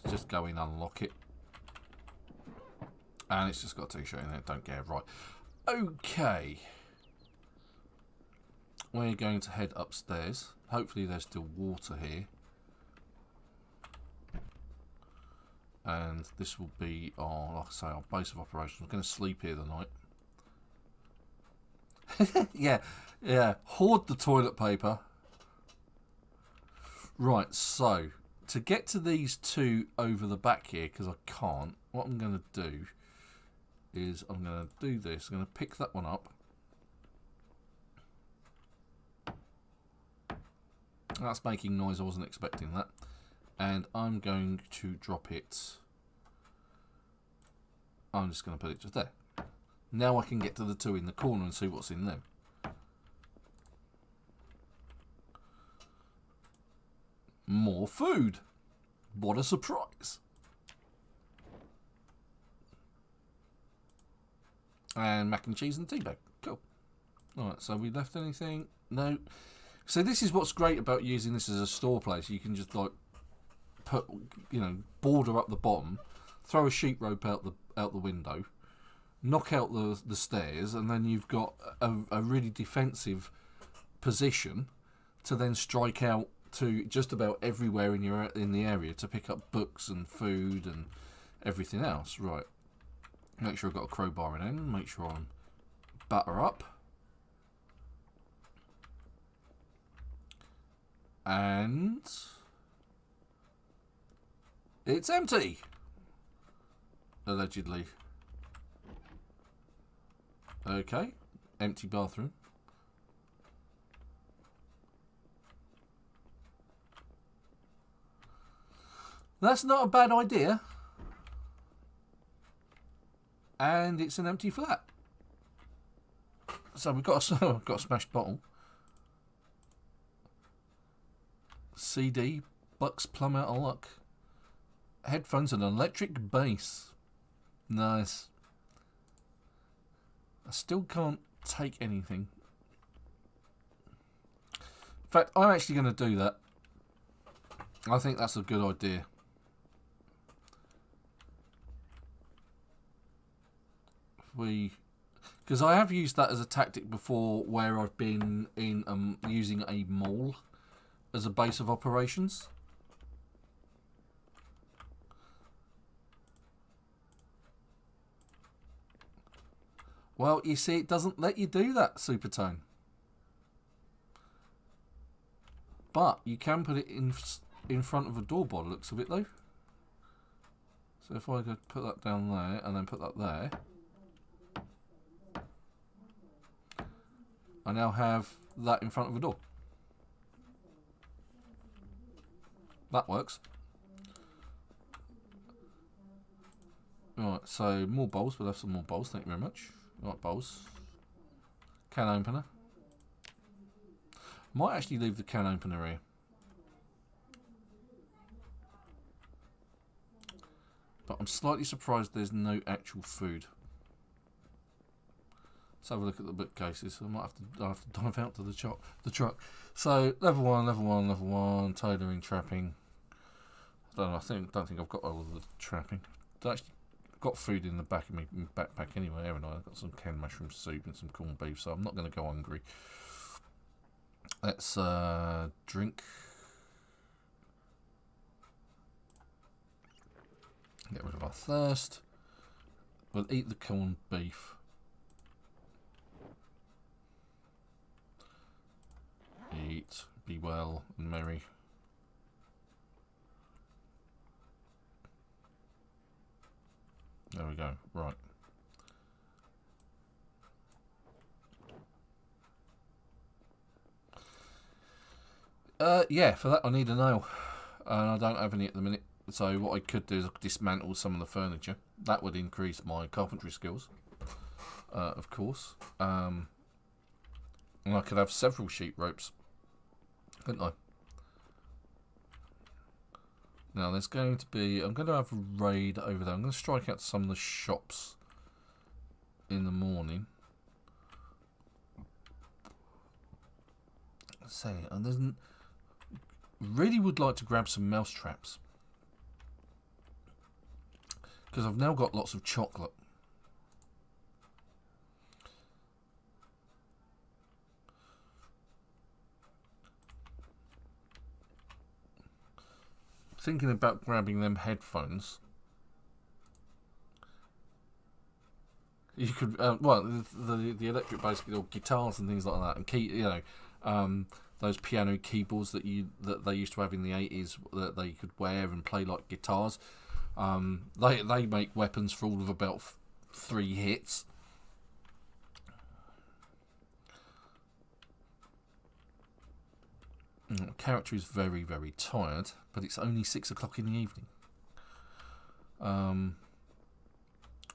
Speaker 1: Let's just go in, unlock it. And it's just got a t-shirt in it. Don't get it right. Okay. We're going to head upstairs. Hopefully there's still water here. And this will be our, like I say, our base of operations. We're going to sleep here tonight. yeah. Hoard the toilet paper. Right, so to get to these two over the back here, because I can't, what I'm going to do is I'm going to do this. I'm going to pick that one up. That's making noise. I wasn't expecting that. And I'm going to drop it. I'm just going to put it just there. Now I can get to the two in the corner and see what's in them. More food. What a surprise. And mac and cheese and tea bag. Cool. Alright, so we left anything? No. So this is what's great about using this as a store place. You can just like put, you know, border up the bottom, throw a sheet rope out the window, knock out the stairs, and then you've got a really defensive position to then strike out to just about everywhere in the area to pick up books and food and everything else. Right. Make sure I've got a crowbar in end. Make sure I'm batter up. And it's empty. Allegedly. Okay. Empty bathroom. That's not a bad idea. And it's an empty flat. So we've got a smashed bottle. CD, Bucks Plumb Out of Luck. Headphones and electric bass. Nice. I still can't take anything. In fact, I'm actually going to do that. I think that's a good idea. Because I have used that as a tactic before, where I've been in using a mall as a base of operations. Well, you see, it doesn't let you do that, Supertone. But you can put it in front of a door by the looks of it, though. So if I could put that down there and then put that there, I now have that in front of a door. That works. Right, so more bowls. We'll have some more bowls. Thank you very much. Right, bowls. Can opener. Might actually leave the can opener here. But I'm slightly surprised there's no actual food. Let's have a look at the bookcases. I might have to dive out to the truck. So level one, tailoring, trapping. I don't know. Don't think I've got all of the trapping. I've got food in the back of my backpack anyway, haven't I? I've got some canned mushroom soup and some corned beef, so I'm not going to go hungry. Let's drink. Get rid of our thirst. We'll eat the corned beef. Eat, be well and merry. There we go. Right. Yeah, for that I need a nail. And I don't have any at the minute. So what I could do is I could dismantle some of the furniture. That would increase my carpentry skills, of course. And I could have several sheep ropes, couldn't I? Now there's going to be... I'm going to have a raid over there. I'm going to strike out some of the shops in the morning. Say, and there's... Really would like to grab some mouse traps. Because I've now got lots of chocolate. Thinking about grabbing them headphones. You could, well, the electric basically, or guitars and things like that, and key, you know, those piano keyboards that they used to have in the 80s that they could wear and play like guitars. They make weapons for all of about 3 hits. The character is very, very tired, but it's only 6 o'clock in the evening. I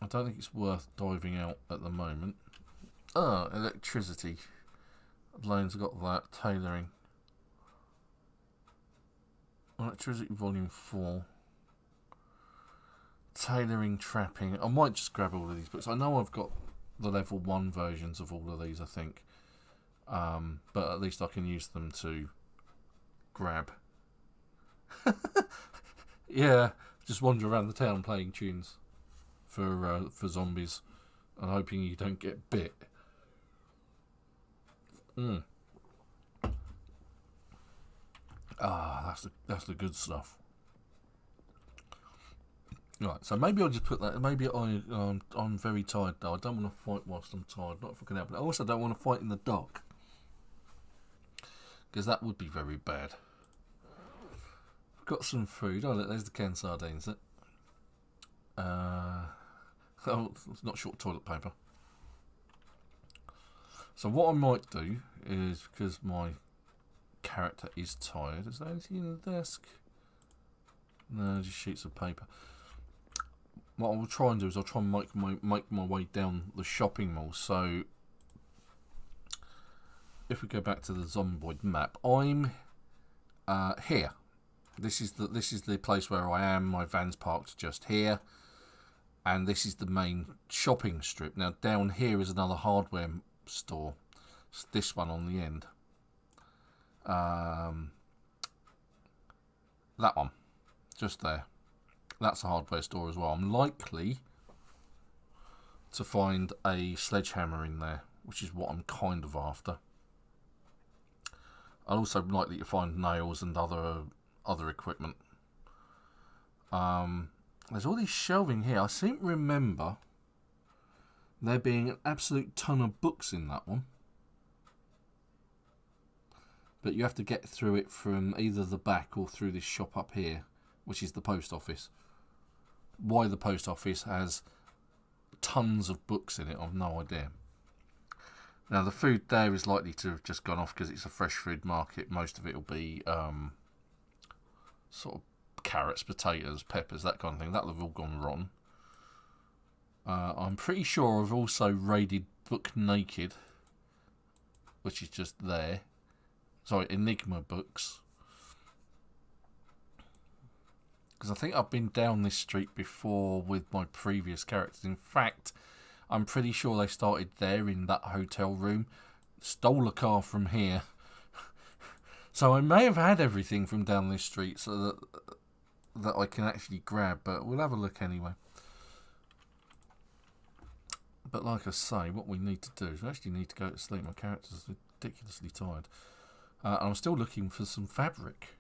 Speaker 1: don't think it's worth diving out at the moment. Electricity. Lane's got that. Tailoring. Electricity volume 4. Tailoring, trapping. I might just grab all of these books. I know I've got the level 1 versions of all of these, I think. But at least I can use them to grab. Yeah, just wander around the town playing tunes for zombies and hoping you don't get bit. That's the good stuff. Right, so maybe I'll just put that. Maybe I'm very tired now. I don't want to fight whilst I'm tired. Not if I can help it. I also don't want to fight in the dark, because that would be very bad. Got some food. Oh, look, there's the canned sardines. Oh, it's not short toilet paper. So what I might do is, because my character is tired, is there anything in the desk? No, just sheets of paper. What I will try and do is I'll try and make my way down the shopping mall. So if we go back to the Zomboid map, I'm here. This is the place where I am. My van's parked just here, and this is the main shopping strip. Now down here is another hardware store. It's this one on the end. That one, just there. That's a hardware store as well. I'm likely to find a sledgehammer in there, which is what I'm kind of after. I'm also likely to find nails and other equipment. There's all these shelving here. I seem to remember there being an absolute ton of books in that one. But you have to get through it from either the back or through this shop up here, which is the post office. Why the post office has tons of books in it, I've no idea. Now the food there is likely to have just gone off because it's a fresh food market. Most of it will be sort of carrots, potatoes, peppers, that kind of thing. That'll have all gone wrong. I'm pretty sure I've also raided Book Naked, which is just there. Sorry, Enigma Books. Because I think I've been down this street before with my previous characters. In fact, I'm pretty sure they started there in that hotel room. Stole a car from here. So I may have had everything from down this street so that I can actually grab. But we'll have a look anyway. But like I say, what we need to do is we actually need to go to sleep. My character's ridiculously tired. I'm still looking for some fabric.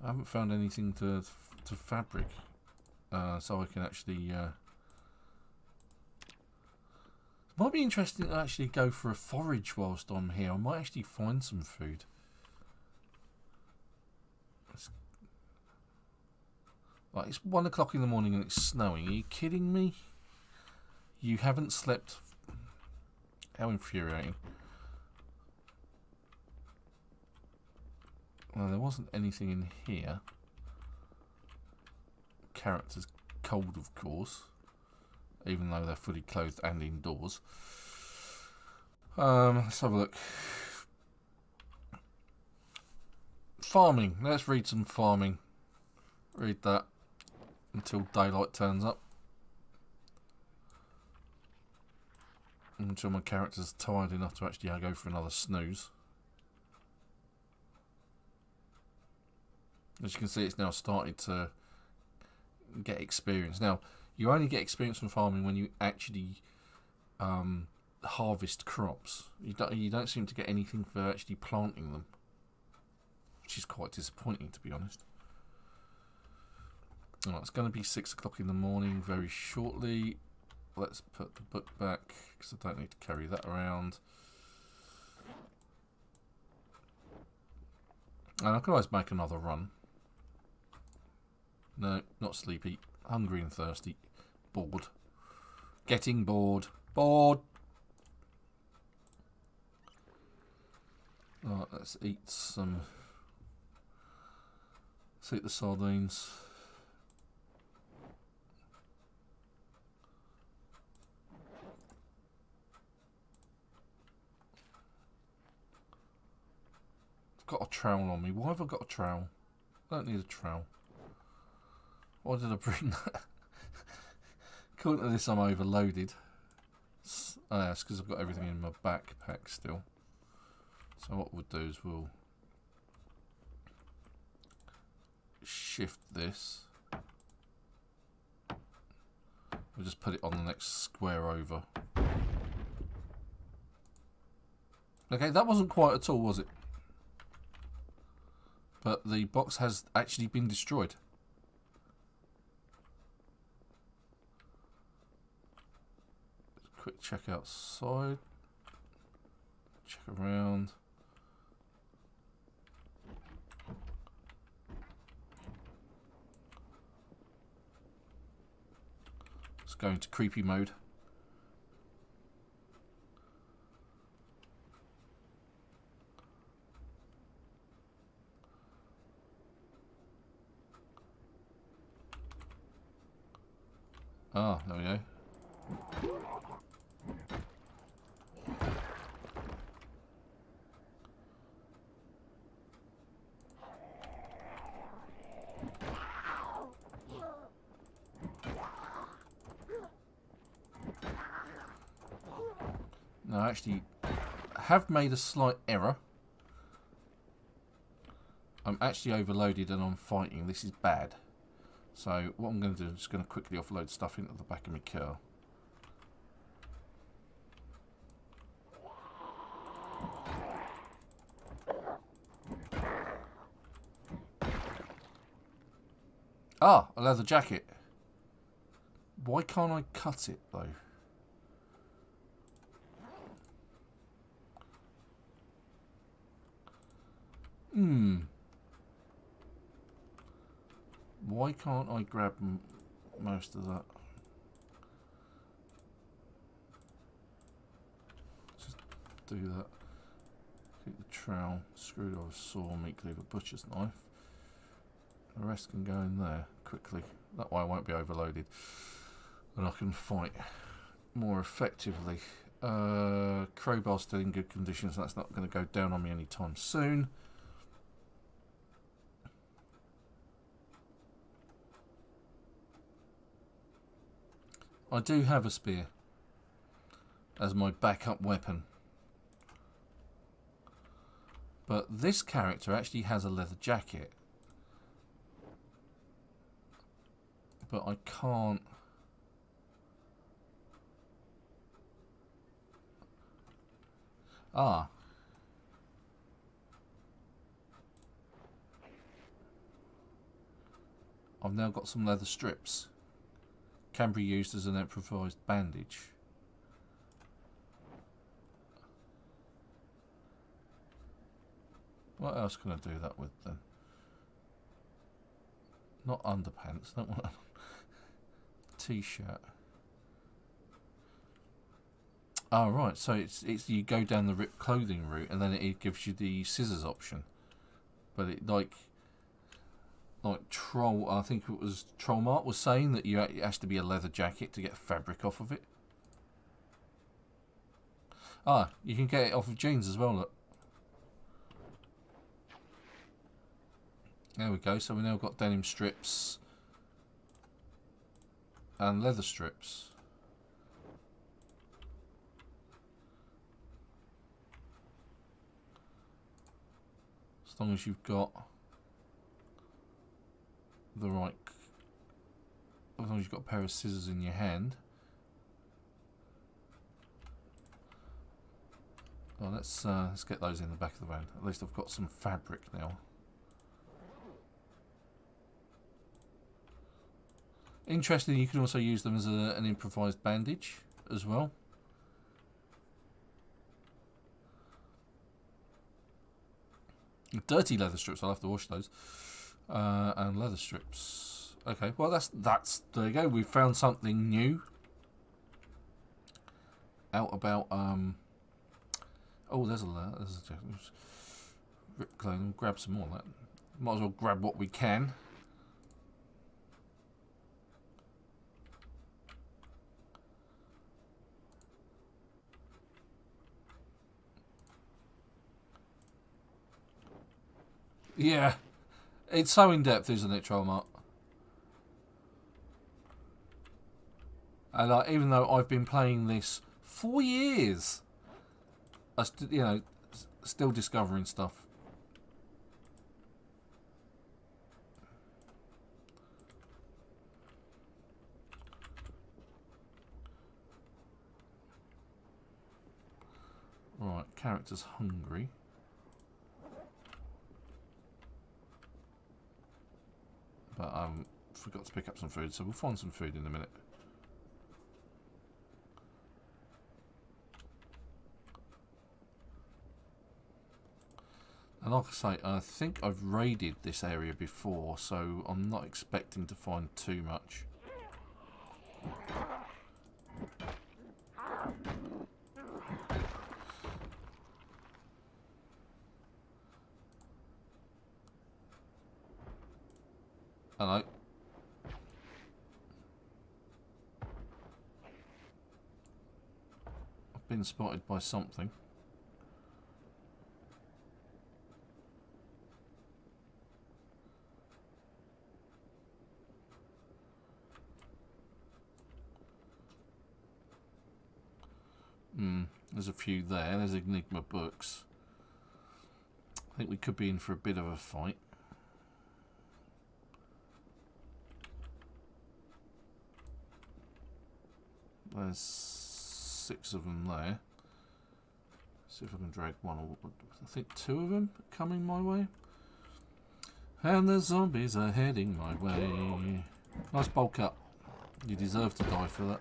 Speaker 1: I haven't found anything to fabric, so I can actually. It might be interesting to actually go for a forage whilst I'm here. I might actually find some food. Like, it's 1 o'clock in the morning and it's snowing. Are you kidding me? You haven't slept. How infuriating. Well, there wasn't anything in here. Characters cold, of course, even though they're fully clothed and indoors. Let's have a look. Farming. Let's read some farming. Read that until daylight turns up. Until my character's tired enough to actually go for another snooze. As you can see, it's now started to get experience. Now, you only get experience from farming when you actually harvest crops. You don't seem to get anything for actually planting them, which is quite disappointing, to be honest. Alright, it's going to be 6 o'clock in the morning very shortly. Let's put the book back because I don't need to carry that around. And I can always make another run. No, not sleepy. Hungry and thirsty. Bored. Getting bored. Bored! Alright, let's eat some. Let's eat the sardines. I've got a trowel on me. Why have I got a trowel? I don't need a trowel. Why did I bring that? According to this, I'm overloaded. Oh, yeah, it's because I've got everything in my backpack still. So what we'll do is we'll shift this. We'll just put it on the next square over. Okay, that wasn't quite at all, was it? But the box has actually been destroyed. Quick check outside. Check around. Let's go into creepy mode. Ah, there we go. No, actually, I have made a slight error. I'm actually overloaded and I'm fighting. This is bad. So what I'm going to do is just going to quickly offload stuff into the back of my car. Ah, a leather jacket. Why can't I cut it though? Why can't I grab most of that? Just do that. Keep the trowel, screwdriver, saw, meat cleaver, butcher's knife. The rest can go in there quickly. That way I won't be overloaded. And I can fight more effectively. Crowbar's still in good condition, so that's not going to go down on me anytime soon. I do have a spear as my backup weapon. But this character actually has a leather jacket. But I can't... Ah. I've now got some leather strips. Can be used as an improvised bandage. What else can I do that with then? Not underpants, don't want a t-shirt. Oh right, so it's you go down the ripped clothing route and then it gives you the scissors option. But it like Troll, I think it was Trollmart was saying that it has to be a leather jacket to get fabric off of it. Ah, you can get it off of jeans as well, look. There we go, so we now got denim strips and leather strips. As long as you've got the right, as long as you've got a pair of scissors in your hand. Well, let's get those in the back of the van. At least I've got some fabric now. Interesting, you can also use them as an improvised bandage as well. Dirty leather strips, I'll have to wash those. And leather strips. Okay, well that's there you go. We've found something new. Out about oh, there's a rip clothing. Grab some more of that. Might as well grab what we can. Yeah, it's so in depth, isn't it, Trollmart? And even though I've been playing this for years, I still discovering stuff. Right, character's hungry. But forgot to pick up some food, so we'll find some food in a minute. And like I say, I think I've raided this area before, so I'm not expecting to find too much. Hello. been spotted by something. There's a few there. There's Enigma books. I think we could be in for a bit of a fight. There's 6 of them there. See if I can drag one or I think 2 of them coming my way. And the zombies are heading my way. Nice bulk up. You deserve to die for that.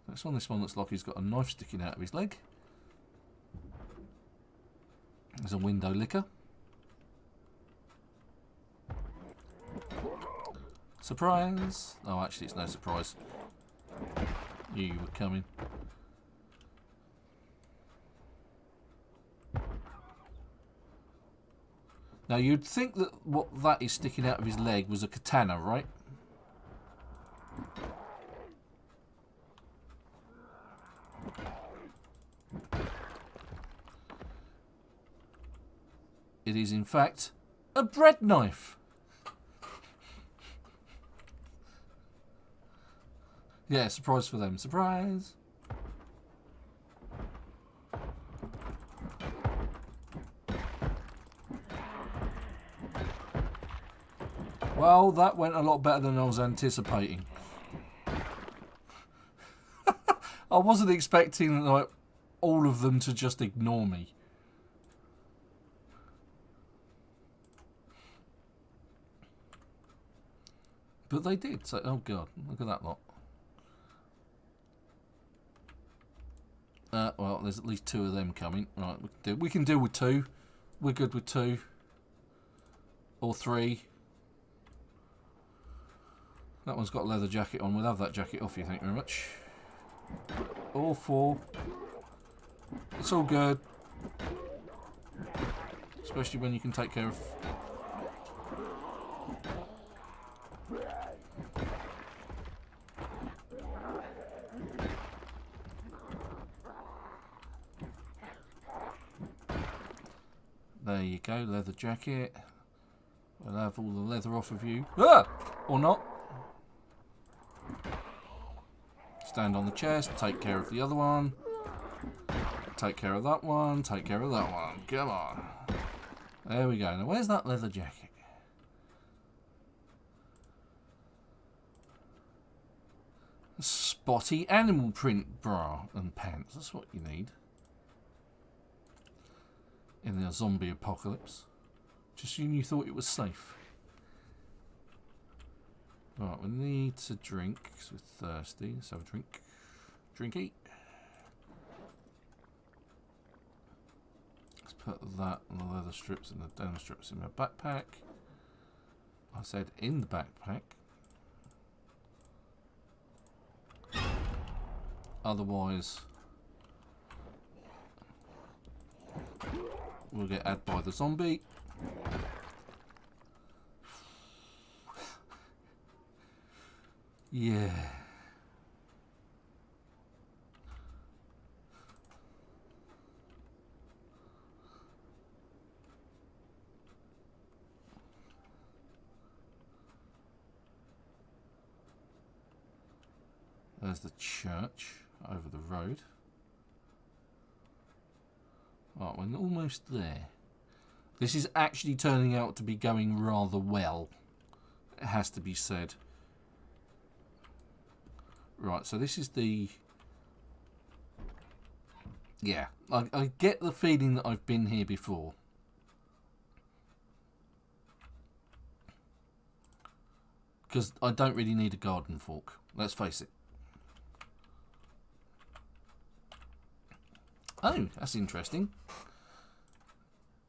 Speaker 1: Next one, this one looks like he's got a knife sticking out of his leg. There's a window licker. Surprise! Oh, actually, it's no surprise. Knew you were coming. Now, you'd think that what that is sticking out of his leg was a katana, right? It is, in fact, a bread knife. Yeah, surprise for them. Surprise! Well, that went a lot better than I was anticipating. I wasn't expecting like all of them to just ignore me. But they did. So, oh god, look at that lot. Well, there's at least 2 of them coming. Right, we can deal with 2. We're good with 2. Or 3. That one's got a leather jacket on. We'll have that jacket off you, thank you very much. All 4. It's all good. Especially when you can take care of... There you go, leather jacket. We'll have all the leather off of you. Ah! Or not. Stand on the chest, take care of the other one. Take care of that one, take care of that one. Come on. There we go. Now, where's that leather jacket? A spotty animal print bra and pants. That's what you need. In the zombie apocalypse. Just assume you thought it was safe. Right, we need to drink because we're thirsty. Let's have a drink. Drinky. Let's put that and the leather strips and the denim strips in my backpack. I said in the backpack. Otherwise, we'll get had by the zombie. Yeah. There's the church over the road. Right, we're almost there. This is actually turning out to be going rather well. It has to be said. Right, so this is the... Yeah, I get the feeling that I've been here before. Because I don't really need a garden fork. Let's face it. Oh, that's interesting.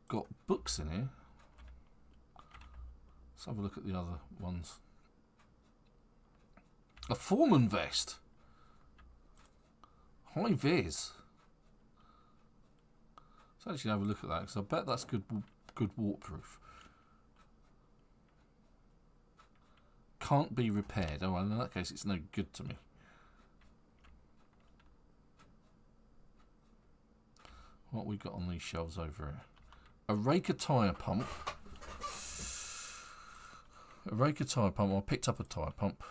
Speaker 1: Got books in here. Let's have a look at the other ones. A foreman vest. High vis. Let's actually have a look at that because I bet that's good waterproof. Can't be repaired. Oh, well, in that case, it's no good to me. What we got on these shelves over here? A Raker tyre pump. A Raker tyre pump. I picked up a tyre pump.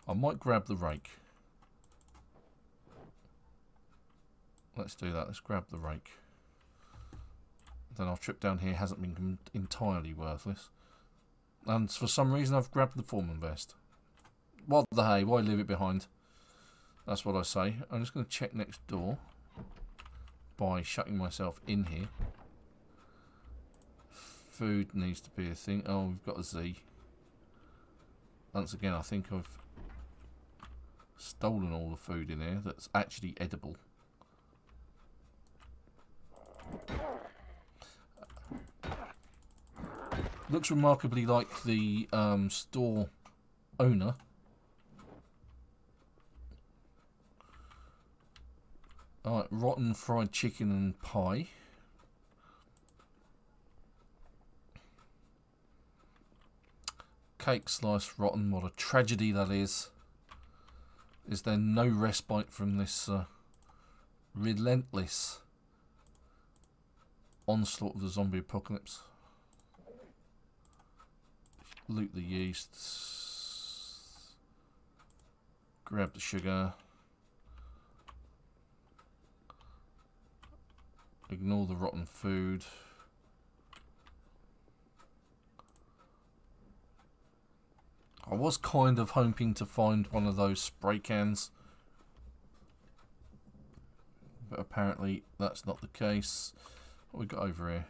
Speaker 1: I might grab the rake. Let's do that. Let's grab the rake. Then our trip down here hasn't been entirely worthless. And for some reason I've grabbed the foreman vest. What the hey? Why leave it behind? That's what I say. I'm just going to check next door by shutting myself in here. Food needs to be a thing. Oh, we've got a Z. Once again, I think I've stolen all the food in here that's actually edible. Looks remarkably like the store owner. Alright, rotten fried chicken and pie. Cake sliced rotten, what a tragedy that is. Is there no respite from this relentless onslaught of the zombie apocalypse? Loot the yeasts. Grab the sugar. Ignore the rotten food. I was kind of hoping to find one of those spray cans, but apparently that's not the case. What we got over here?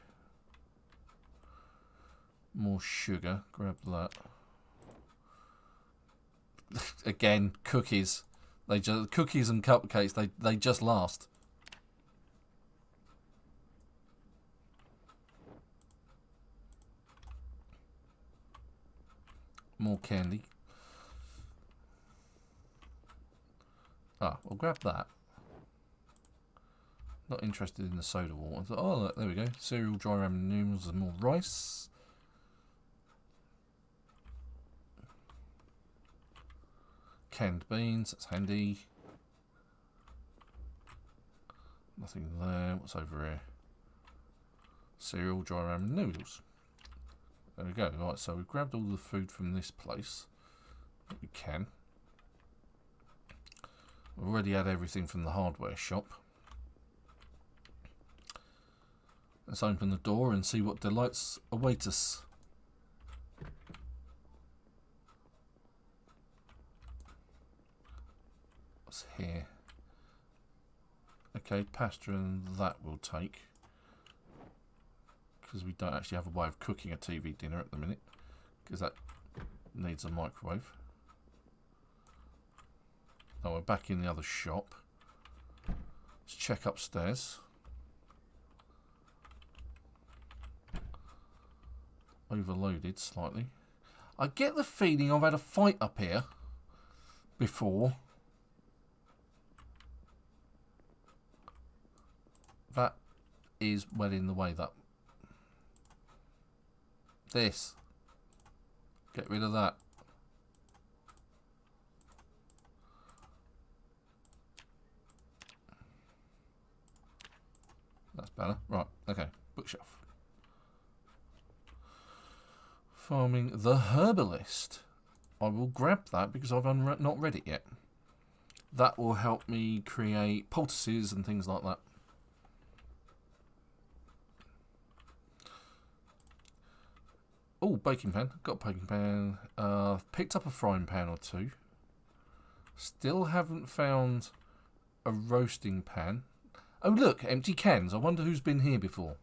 Speaker 1: More sugar. Grab that. Again, cookies. Cookies and cupcakes. They just last. More candy. Ah, we'll grab that. Not interested in the soda water. Oh, look, there we go. Cereal, dry ramen noodles, and more rice. Canned beans, that's handy. Nothing there. What's over here? Cereal, dry ramen noodles. There we go. Right, so we've grabbed all the food from this place that we can. We've already had everything from the hardware shop. Let's open the door and see what delights await us. What's here? Okay, pasta and that we'll take. Because we don't actually have a way of cooking a TV dinner at the minute. Because that needs a microwave. Now we're back in the other shop. Let's check upstairs. Overloaded slightly. I get the feeling I've had a fight up here before. That is well in the way. That this. Get rid of that. That's better. Right, okay. Bookshelf. Farming the Herbalist. I will grab that because I've not read it yet. That will help me create poultices and things like that. Oh, baking pan. Got a baking pan. Picked up a frying pan or two. Still haven't found a roasting pan. Oh, look, empty cans. I wonder who's been here before.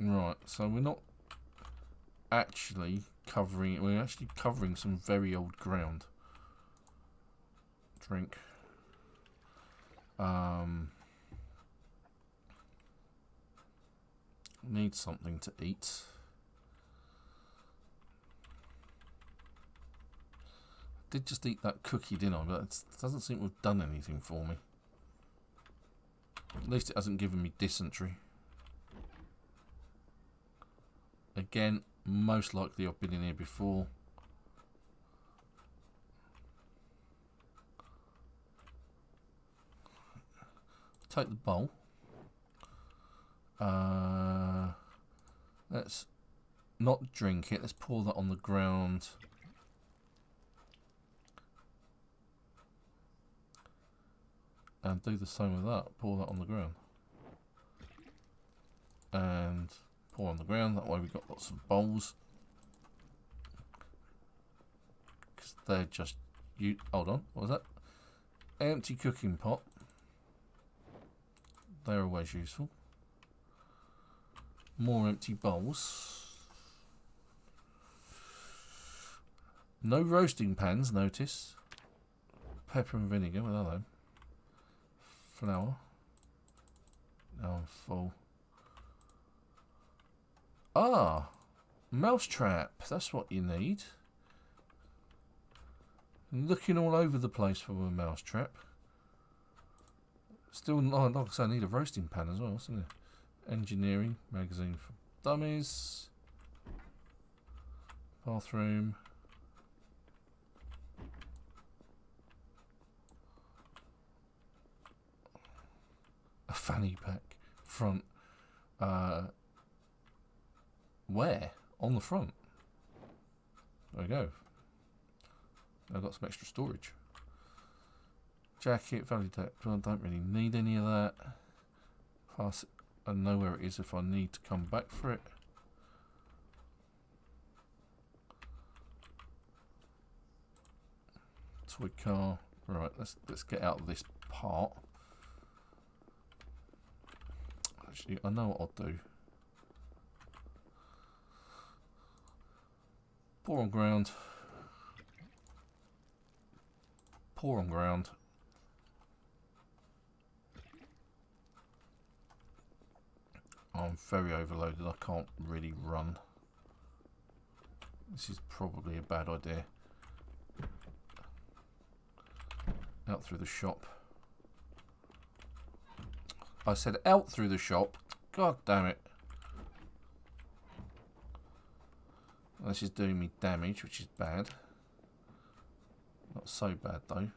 Speaker 1: Right, so we're not actually covering it. We're actually covering some very old ground. Drink. Need something to eat. did just eat that cookie, didn't I? But it doesn't seem to have done anything for me. At least it hasn't given me dysentery. Again, most likely I've been in here before. Take the bowl. Let's not drink it. Let's pour that on the ground. And do the same with that. Pour that on the ground. And pour on the ground. That way we've got lots of bowls. Because they're just... hold on. What was that? Empty cooking pot. They're always useful. More empty bowls. No roasting pans, notice. Pepper and vinegar, what are they? Flour. Now I'm full. Ah! Mousetrap, that's what you need. Looking all over the place for a mousetrap. Still, like I say, I need a roasting pan as well, isn't it? Engineering, magazine for dummies. Bathroom. A fanny pack. Front. Where? On the front. There we go. I've got some extra storage. Jacket, value tape. I don't really need any of that. Pass it. I know where it is if I need to come back for it. Toy car. Right, let's get out of this part. Actually, I know what I'll do. Pour on ground. Pour on ground. I'm very overloaded. I can't really run. This is probably a bad idea. Out through the shop. I said out through the shop. God damn it. This is doing me damage, which is bad. Not so bad though.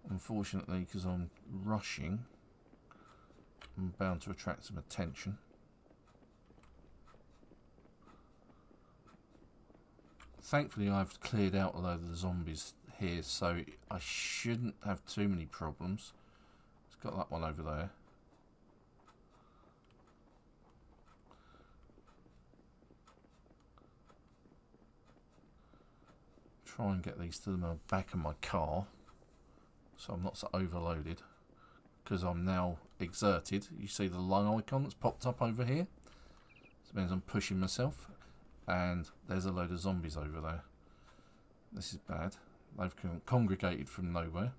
Speaker 1: Unfortunately, because I'm rushing, I'm bound to attract some attention. Thankfully, I've cleared out a load of the zombies here, so I shouldn't have too many problems. It's got that one over there. Try and get these to the back of my car, so I'm not so overloaded. Because I'm now exerted. You see the lung icon that's popped up over here? So it means I'm pushing myself. And there's a load of zombies over there. This is bad. They've congregated from nowhere.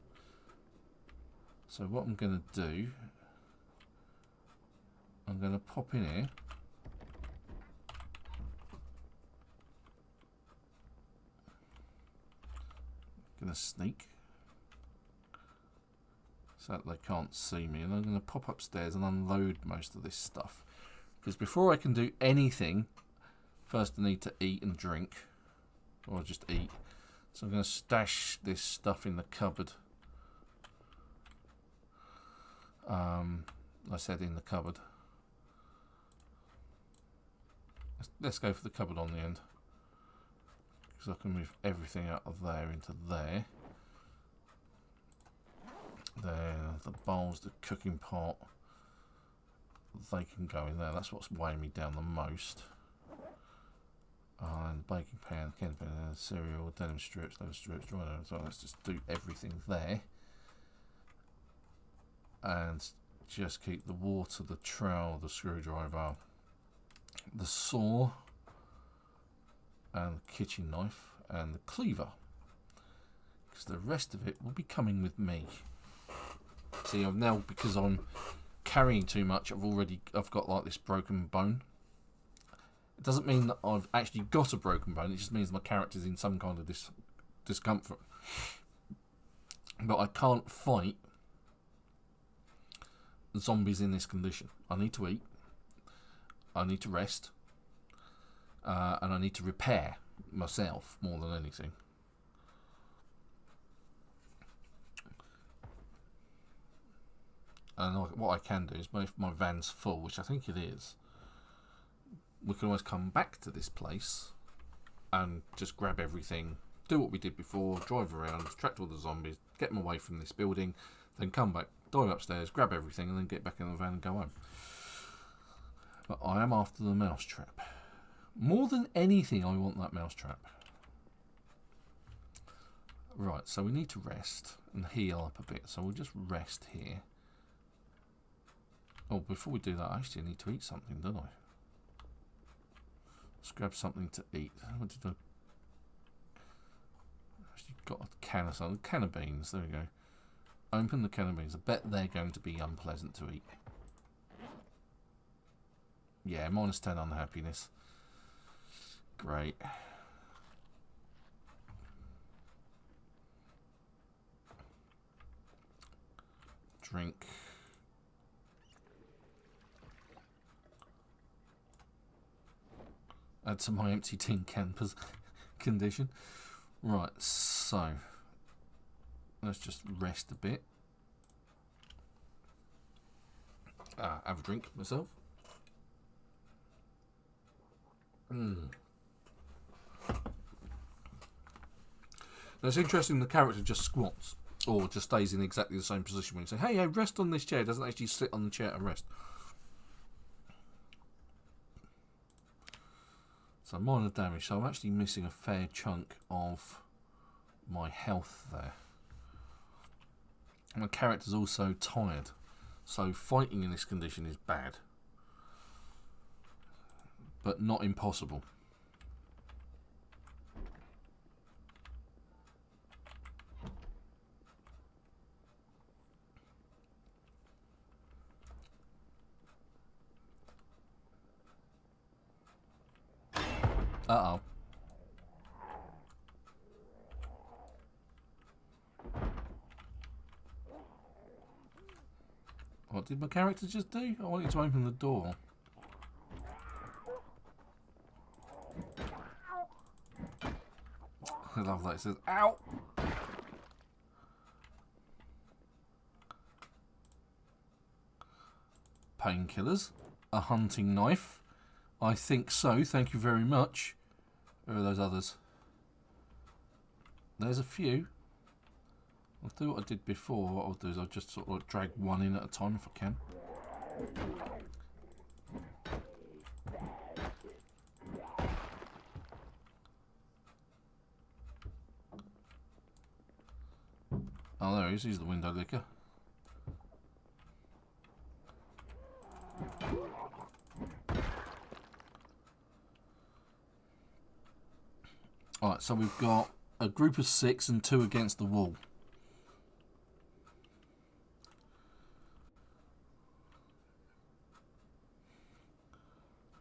Speaker 1: So what I'm going to do, I'm going to pop in here. Going to sneak. So that they can't see me. And I'm going to pop upstairs and unload most of this stuff. Because before I can do anything, first I need to eat and drink. Or just eat. So I'm going to stash this stuff in the cupboard. I said in the cupboard. Let's go for the cupboard on the end. Because I can move everything out of there into there. There, the bowls, the cooking pot. They can go in there. That's what's weighing me down the most. And baking pan, can pan, cereal, denim strips, leather strips, dry down. So let's just do everything there. And just keep the water, the trowel, the screwdriver, the saw, and the kitchen knife, and the cleaver. Because the rest of it will be coming with me. See, I've now, because I'm carrying too much, I've got like this broken bone. It doesn't mean that I've actually got a broken bone. It just means my character's in some kind of discomfort. But I can't fight zombies in this condition. I need to eat. I need to rest. And I need to repair myself more than anything. And what I can do is, if my van's full, which I think it is, we can always come back to this place and just grab everything, do what we did before, drive around, distract all the zombies, get them away from this building, then come back, dive upstairs, grab everything, and then get back in the van and go home. But I am after the mousetrap. More than anything, I want that mousetrap. Right, so we need to rest and heal up a bit. So we'll just rest here. Oh, before we do that, I actually need to eat something, don't I? Let's grab something to eat. What did I... Actually got a can of something. A can of beans, there we go. Open the can of beans. I bet they're going to be unpleasant to eat. Yeah, -10 unhappiness. Great. Drink. Add to my empty tin can condition. Right, so let's just rest a bit. Have a drink myself. Now it's interesting, the character just squats or just stays in exactly the same position when you say, hey, rest on this chair. It doesn't actually sit on the chair and rest. So minor damage. So I'm actually missing a fair chunk of my health there. My character's also tired. So fighting in this condition is bad. But not impossible. Uh-oh. What did my character just do? I wanted to open the door. I love that. It says, ow! Painkillers. A hunting knife. I think so, thank you very much. Where are those others? There's a few. I'll do what I did before. What I'll do is I'll just sort of like drag one in at a time if I can. Oh, there he is. He's the window licker. Alright, so we've got a group of 6 and 2 against the wall.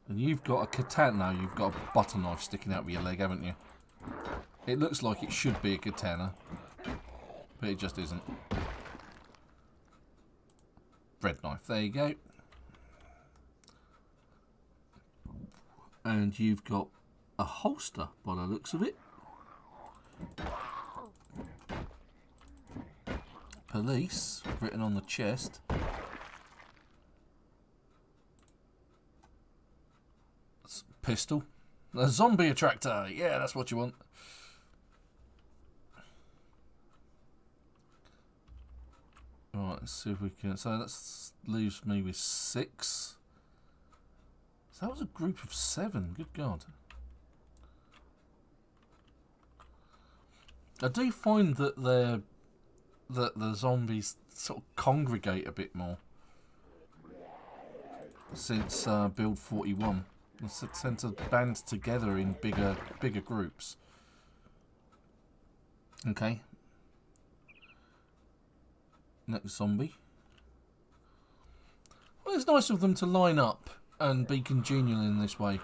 Speaker 1: And you've got a katana, you've got a butter knife sticking out of your leg, haven't you? It looks like it should be a katana, but it just isn't. Bread knife, there you go. And you've got a holster by the looks of it. Police written on the chest. Pistol. A zombie attractor. Yeah, that's what you want. Right, let's see if we can. So that leaves me with 6. So that was a group of 7. Good God. I do find that the zombies sort of congregate a bit more since build 41. They tend to band together in bigger groups. Okay. Next zombie. Well, it's nice of them to line up and be congenial in this way.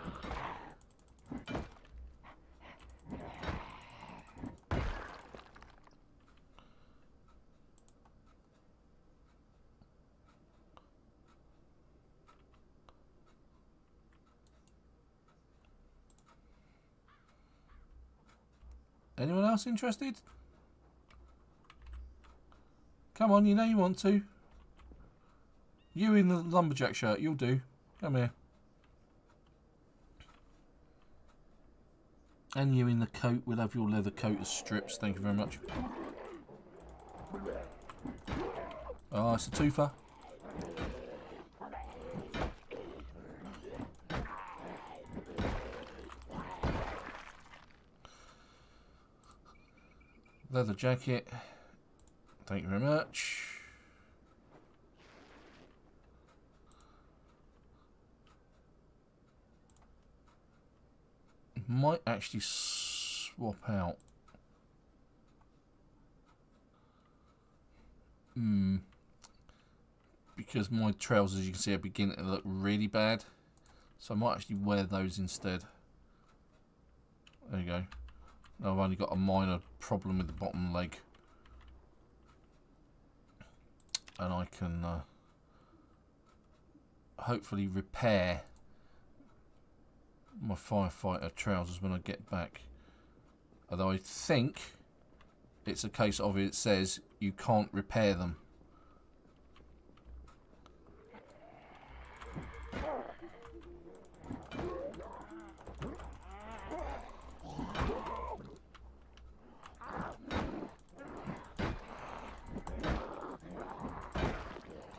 Speaker 1: Anyone else interested? Come on, you know you want to. You in the lumberjack shirt, you'll do. Come here. And you in the coat, we'll have your leather coat as strips, thank you very much. Oh, it's a twofer. Leather jacket, thank you very much. Might actually swap out. Because my trousers, you can see, are beginning to look really bad. So I might actually wear those instead. There you go. I've only got a minor problem with the bottom leg. And I can hopefully repair my firefighter trousers when I get back. Although I think it's a case of it says you can't repair them.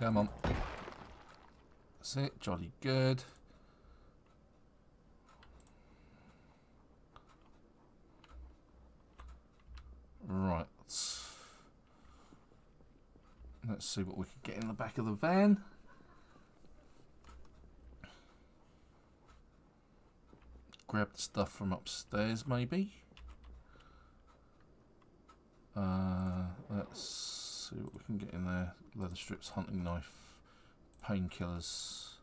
Speaker 1: Come on. That's it, jolly good. Right. Let's see what we can get in the back of the van. Grab the stuff from upstairs, maybe. Let's see what we can get in there. Leather strips, hunting knife, painkillers,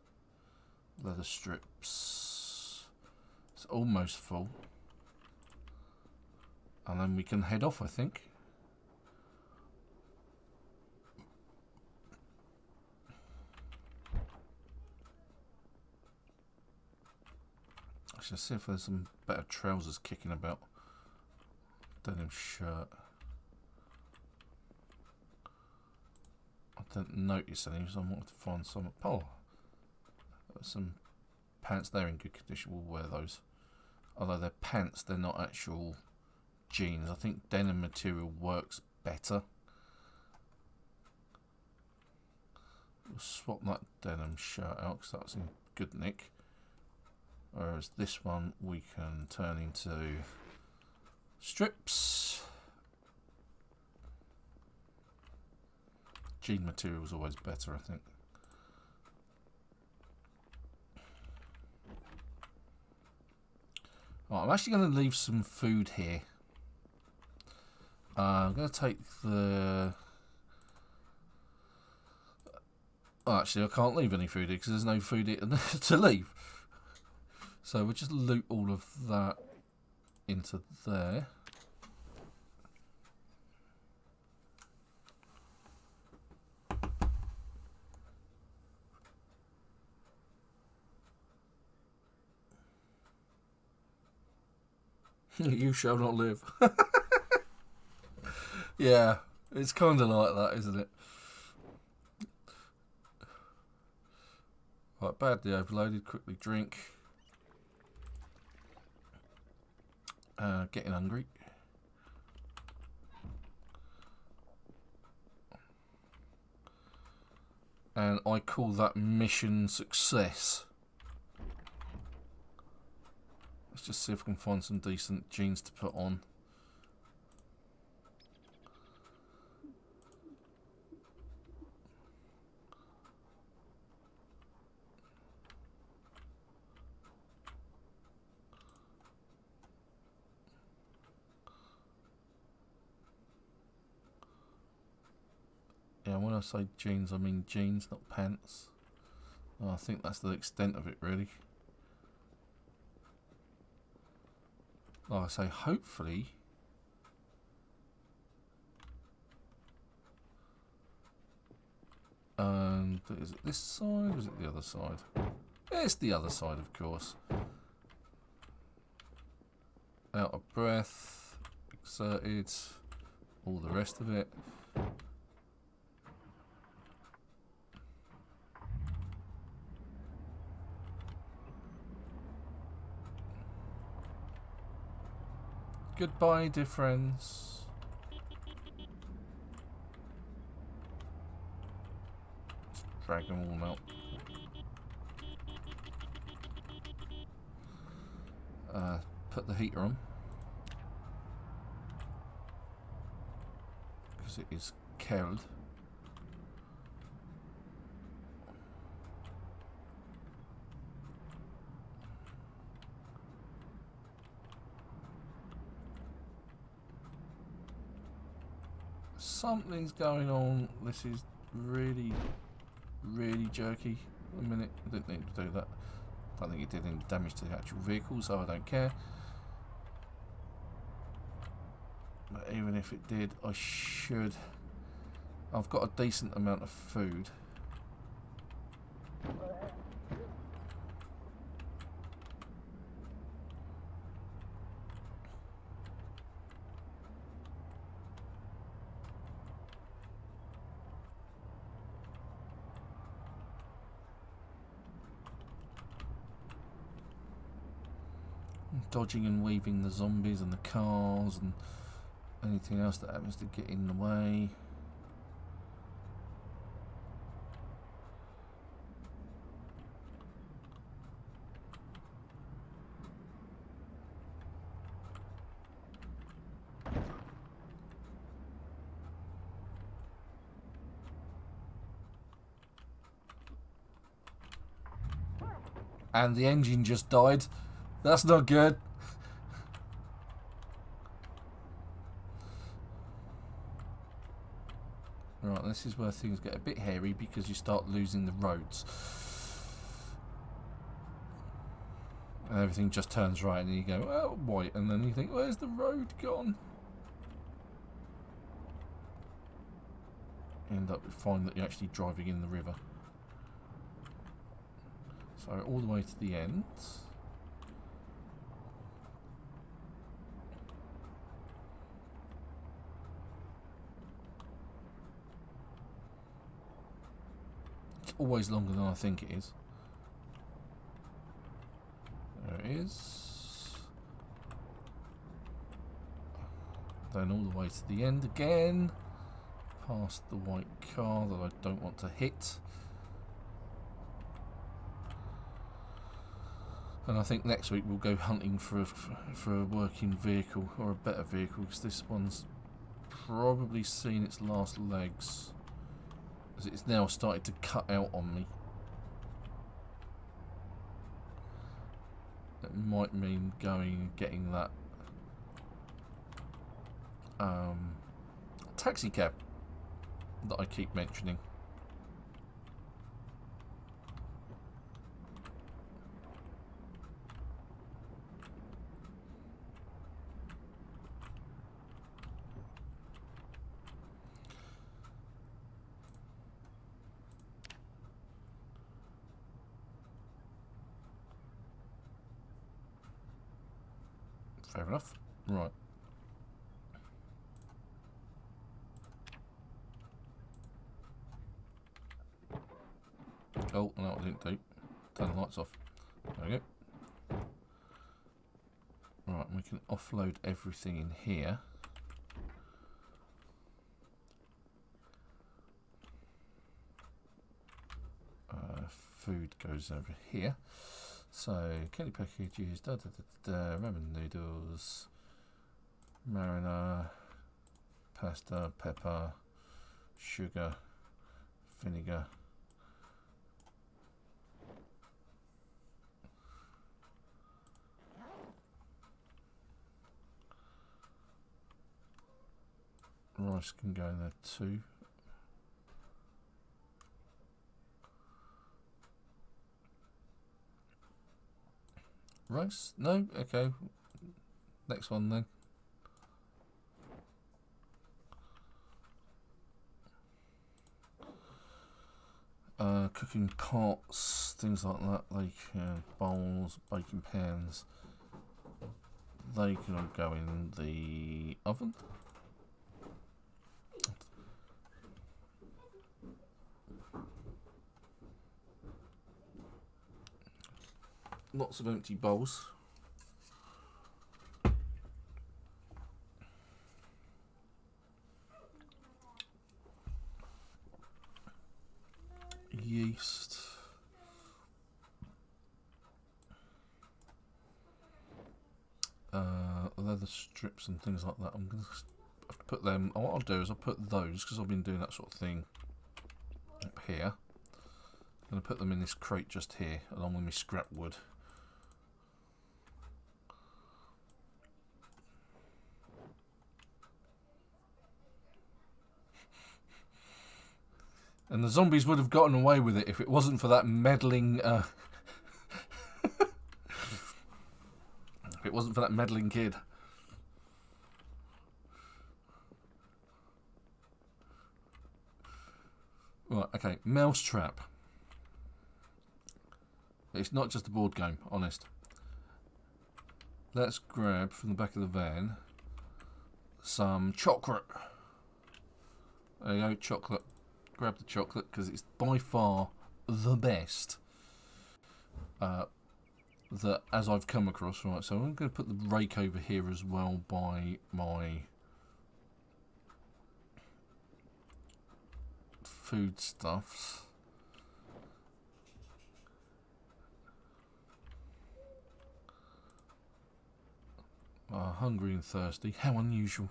Speaker 1: leather strips. It's almost full. And then we can head off, I think. I should see if there's some better trousers kicking about. Denim shirt. I don't notice any, so I wanted to find some. Oh, there's some pants there in good condition. We'll wear those. Although they're pants, they're not actual jeans. I think denim material works better. We'll swap that denim shirt out because that's in good nick. Whereas this one we can turn into strips. Jean material is always better, I think. Right, I'm actually going to leave some food here. I'm going to take the... Oh, actually, I can't leave any food here because there's no food here to leave. So we'll just loot all of that into there. You shall not live. Yeah, it's kind of like that, isn't it? Right, badly overloaded, quickly drink. Getting hungry. And I call that mission success. Let's just see if we can find some decent jeans to put on. Yeah, when I say jeans, I mean jeans, not pants. Oh, I think that's the extent of it, really. Like I say, hopefully... And is it this side or is it the other side? It's the other side, of course. Out of breath. exerted, all the rest of it. Goodbye, dear friends. Let's drag them all out. Put the heater on because it is cold. Something's going on. This is really jerky. A minute. I didn't need to do that. I don't think it did any damage to the actual vehicle, so I don't care. But even if it did, I should. I've got a decent amount of food. Dodging and weaving the zombies and the cars and anything else that happens to get in the way. And the engine just died. That's not good. Right, this is where things get a bit hairy because you start losing the roads. And everything just turns right and you go, oh, white. And then you think, where's the road gone? You end up finding that you're actually driving in the river. So all the way to the end. Always longer than I think it is. There it is. Then all the way to the end again. Past the white car that I don't want to hit. And I think next week we'll go hunting for a working vehicle or a better vehicle, because this one's probably seen its last legs. As it's now started to cut out on me. It might mean going and getting that taxi cab that I keep mentioning. Fair enough. Right. Oh, no, I didn't do. Turn the lights off. There we go. Right, we can offload everything in here. Food goes over here. So, candy packages, ramen noodles, marinara, pasta, pepper, sugar, vinegar. Rice can go in there too. Rice? No? Okay. Next one then. Cooking pots, things like that, like bowls, baking pans, they can all go in the oven. Lots of empty bowls. Yeast. Leather strips and things like that. I'm going to have to put them. What I'll do is I'll put those, because I've been doing that sort of thing up here. I'm going to put them in this crate just here, along with my scrap wood. And the zombies would have gotten away with it if it wasn't for that meddling. If it wasn't for that meddling kid. Right, okay, Mousetrap. It's not just a board game, honest. Let's grab from the back of the van some chocolate. There you go, chocolate. Grab the chocolate because it's by far the best that as I've come across. Right, so I'm going to put the rake over here as well by my foodstuffs. Hungry and thirsty. How unusual.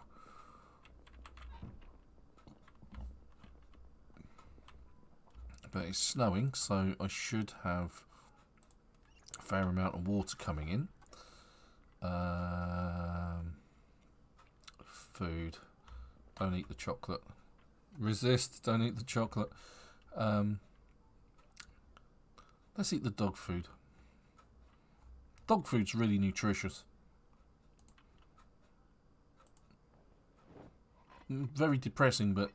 Speaker 1: But it's snowing, so I should have a fair amount of water coming in. Food. Don't eat the chocolate. Resist. Don't eat the chocolate. Let's eat the dog food. Dog food's really nutritious. Very depressing, but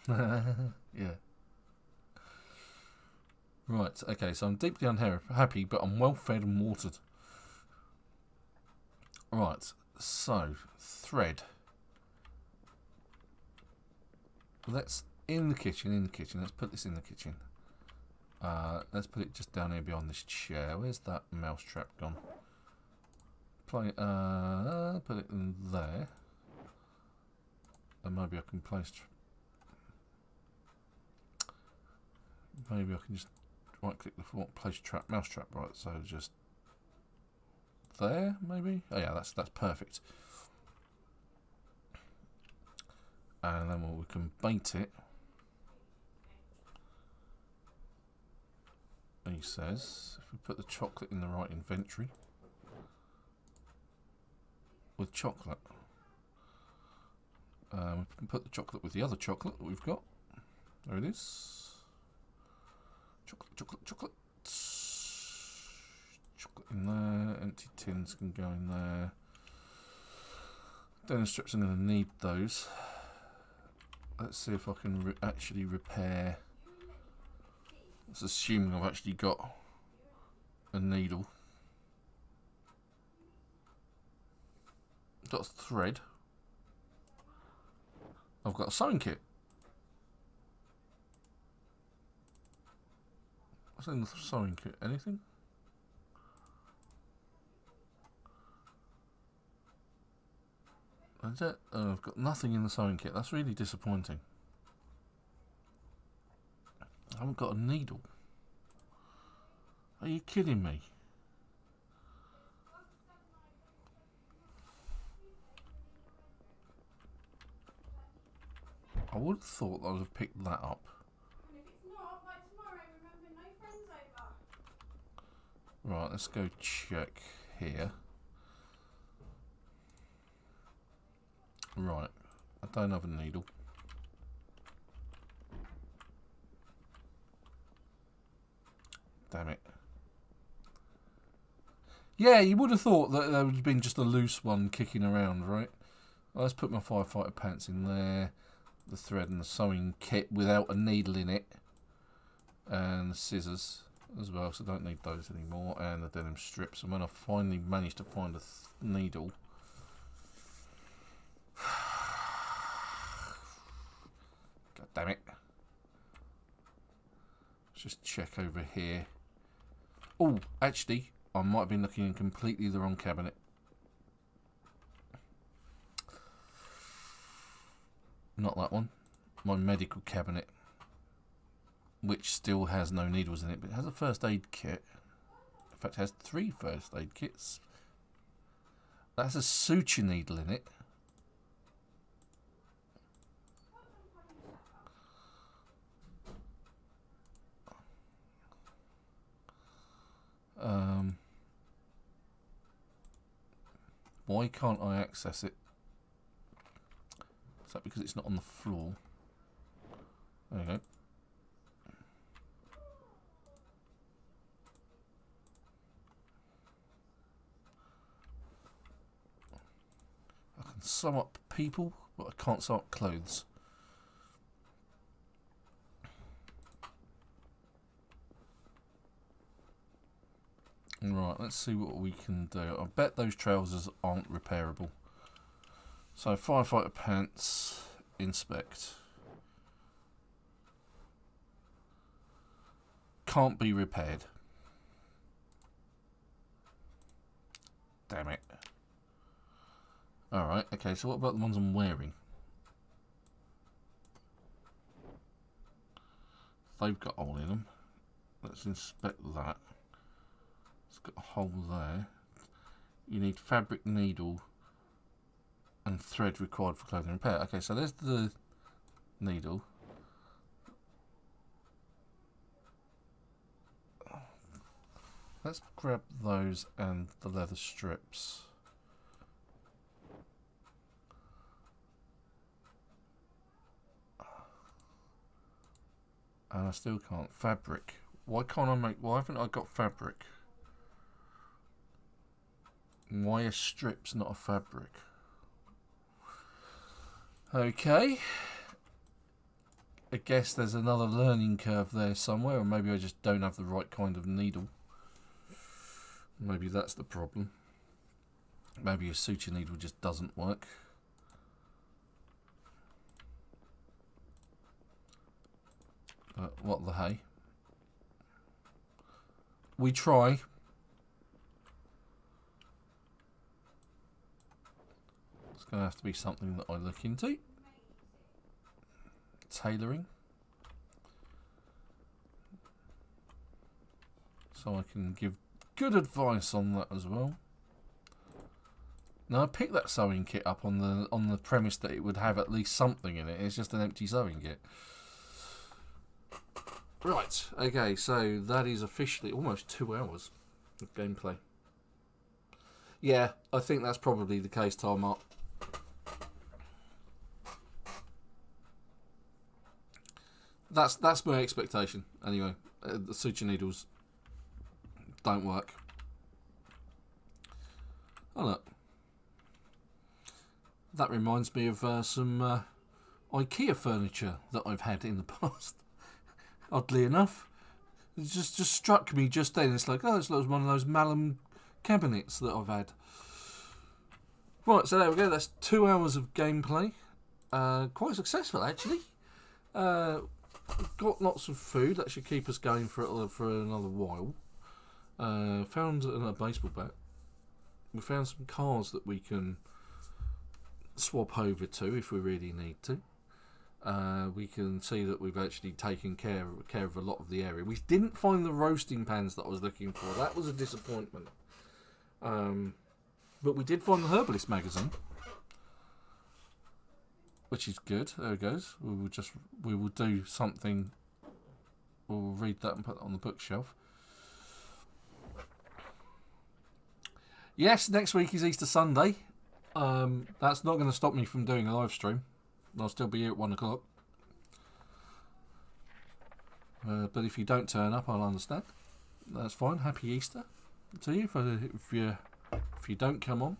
Speaker 1: yeah. Right, okay, so I'm deeply unhappy, but I'm well fed and watered. Right, so, thread. Let's, in the kitchen, let's put this in the kitchen. Let's put it just down here behind this chair. Where's that mousetrap gone? Put it in there. And maybe I can place... Maybe I can just right click the place trap, mouse trap, right, so just there, maybe? Oh yeah, that's perfect. And then we can bait it. He says, if we put the chocolate in the right inventory, with chocolate, we can put the chocolate with the other chocolate that we've got. There it is. Chocolate. Chocolate in there. Empty tins can go in there. Donor strips, I'm going to need those. Let's see if I can actually repair. Let's assume I've actually got a needle. Got thread. I've got a sewing kit. What's in the sewing kit? Anything? That's it. Oh, I've got nothing in the sewing kit. That's really disappointing. I haven't got a needle. Are you kidding me? I would have thought I would have picked that up. Right, let's go check here. Right, I don't have a needle. Damn it. Yeah, you would have thought that there would have been just a loose one kicking around, right? Let's put my firefighter pants in there. The thread and the sewing kit without a needle in it. And the scissors as well, so I don't need those anymore. And the denim strips. And when I finally managed to find a needle... God damn it. Let's just check over here. Oh, actually, I might have been looking in completely the wrong cabinet. Not that one. My medical cabinet. Which still has no needles in it, but it has a first aid kit. In fact, it has 3 first aid kits. That has a suture needle in it. Why can't I access it? Is that because it's not on the floor? There we go. I can sew up people, but I can't sew up clothes. Right, let's see what we can do. I bet those trousers aren't repairable. So, firefighter pants, inspect. Can't be repaired. Damn it. Alright, okay, so what about the ones I'm wearing? They've got a hole in them. Let's inspect that. It's got a hole there. You need fabric needle and thread required for clothing repair. Okay, so there's the needle. Let's grab those and the leather strips. And I still can't. Fabric. Why can't I make... Why haven't I got fabric? Why are strips not a fabric? Okay. I guess there's another learning curve there somewhere, or maybe I just don't have the right kind of needle. Maybe that's the problem. Maybe a suture needle just doesn't work. But what the hey? We try. It's going to have to be something that I look into. Tailoring. So I can give good advice on that as well. Now I picked that sewing kit up on the premise that it would have at least something in it. It's just an empty sewing kit. Right, okay, so that is officially almost 2 hours of gameplay. Yeah, I think that's probably the case, time up. That's my expectation, anyway. The suture needles don't work. Oh look. That reminds me of some IKEA furniture that I've had in the past. Oddly enough, it just struck me just then. It's like, oh, it's like one of those Malum cabinets that I've had. Right, so there we go. That's 2 hours of gameplay. Quite successful, actually. Got lots of food. That should keep us going for another while. Found a baseball bat. We found some cars that we can swap over to if we really need to. We can see that we've actually taken care of a lot of the area. We didn't find the roasting pans that I was looking for. That was a disappointment. But we did find the Herbalist magazine, which is good. There it goes. We will do something. We'll read that and put it on the bookshelf. Yes, next week is Easter Sunday. That's not going to stop me from doing a live stream. I'll still be here at 1 o'clock. But if you don't turn up, I'll understand. That's fine. Happy Easter to you if you don't come on.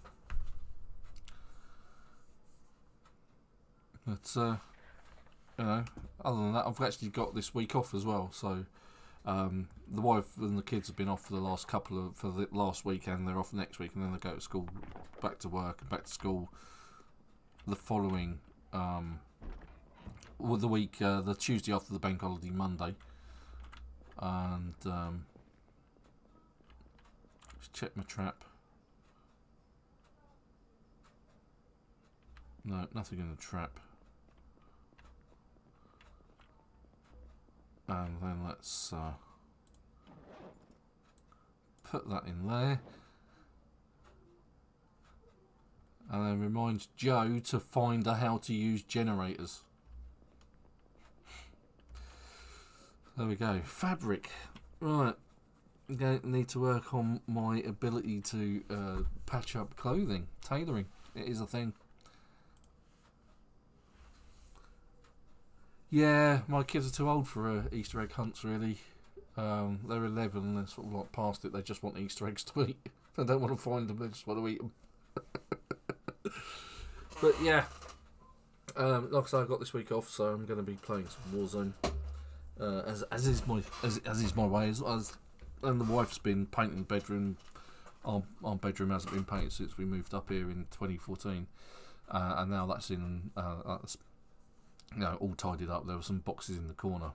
Speaker 1: But you know, other than that, I've actually got this week off as well. So the wife and the kids have been off for the last week, and they're off next week, and then they go to school, back to work, and back to school the following the week, the Tuesday after the bank holiday, Monday. And just check my trap. No, nothing in the trap. And then let's put that in there. And then remind Joe to find her how to use generators. There we go. Fabric. Right. I'm going to need to work on my ability to patch up clothing. Tailoring. It is a thing. Yeah, my kids are too old for Easter egg hunts, really. They're 11 and they're sort of like past it. They just want Easter eggs to eat. They don't want to find them, they just want to eat them. But yeah, like I said, I got this week off, so I'm going to be playing some Warzone. As is my way, and the wife's been painting the bedroom. Our bedroom hasn't been painted since we moved up here in 2014, and now that's in all tidied up. There were some boxes in the corner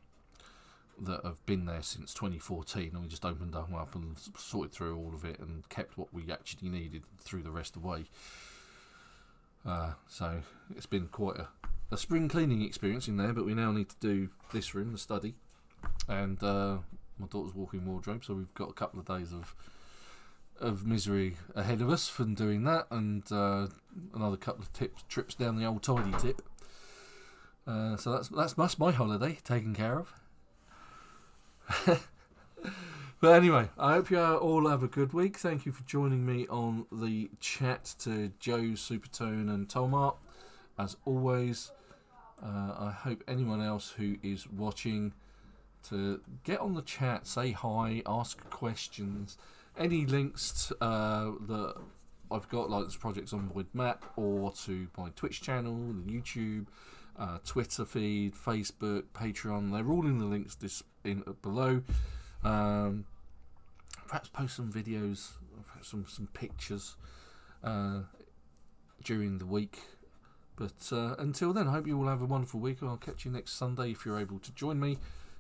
Speaker 1: that have been there since 2014, and we just opened them up and sorted through all of it and kept what we actually needed and threw the rest away. So it's been quite a spring cleaning experience in there, but we now need to do this room, the study, and my daughter's walk-in wardrobe, so we've got a couple of days of misery ahead of us from doing that, and another couple of trips down the old tidy tip. So that's my holiday taken care of. But anyway, I hope you all have a good week. Thank you for joining me on the chat to Joe, Supertone and Tomart. As always, I hope anyone else who is watching to get on the chat, say hi, ask questions. Any links that I've got, like this Project Zomboid map, or to my Twitch channel, the YouTube, Twitter feed, Facebook, Patreon, they're all in the links below. Perhaps post some videos, perhaps some pictures during the week. But until then, I hope you all have a wonderful week. I'll catch you next Sunday if you're able to join me.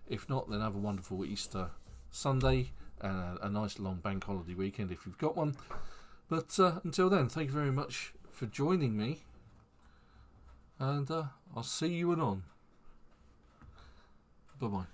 Speaker 1: If not, then have a wonderful Easter Sunday and a nice long bank holiday weekend if you've got one. But until then, thank you very much for joining me. And I'll see you anon. Bye-bye.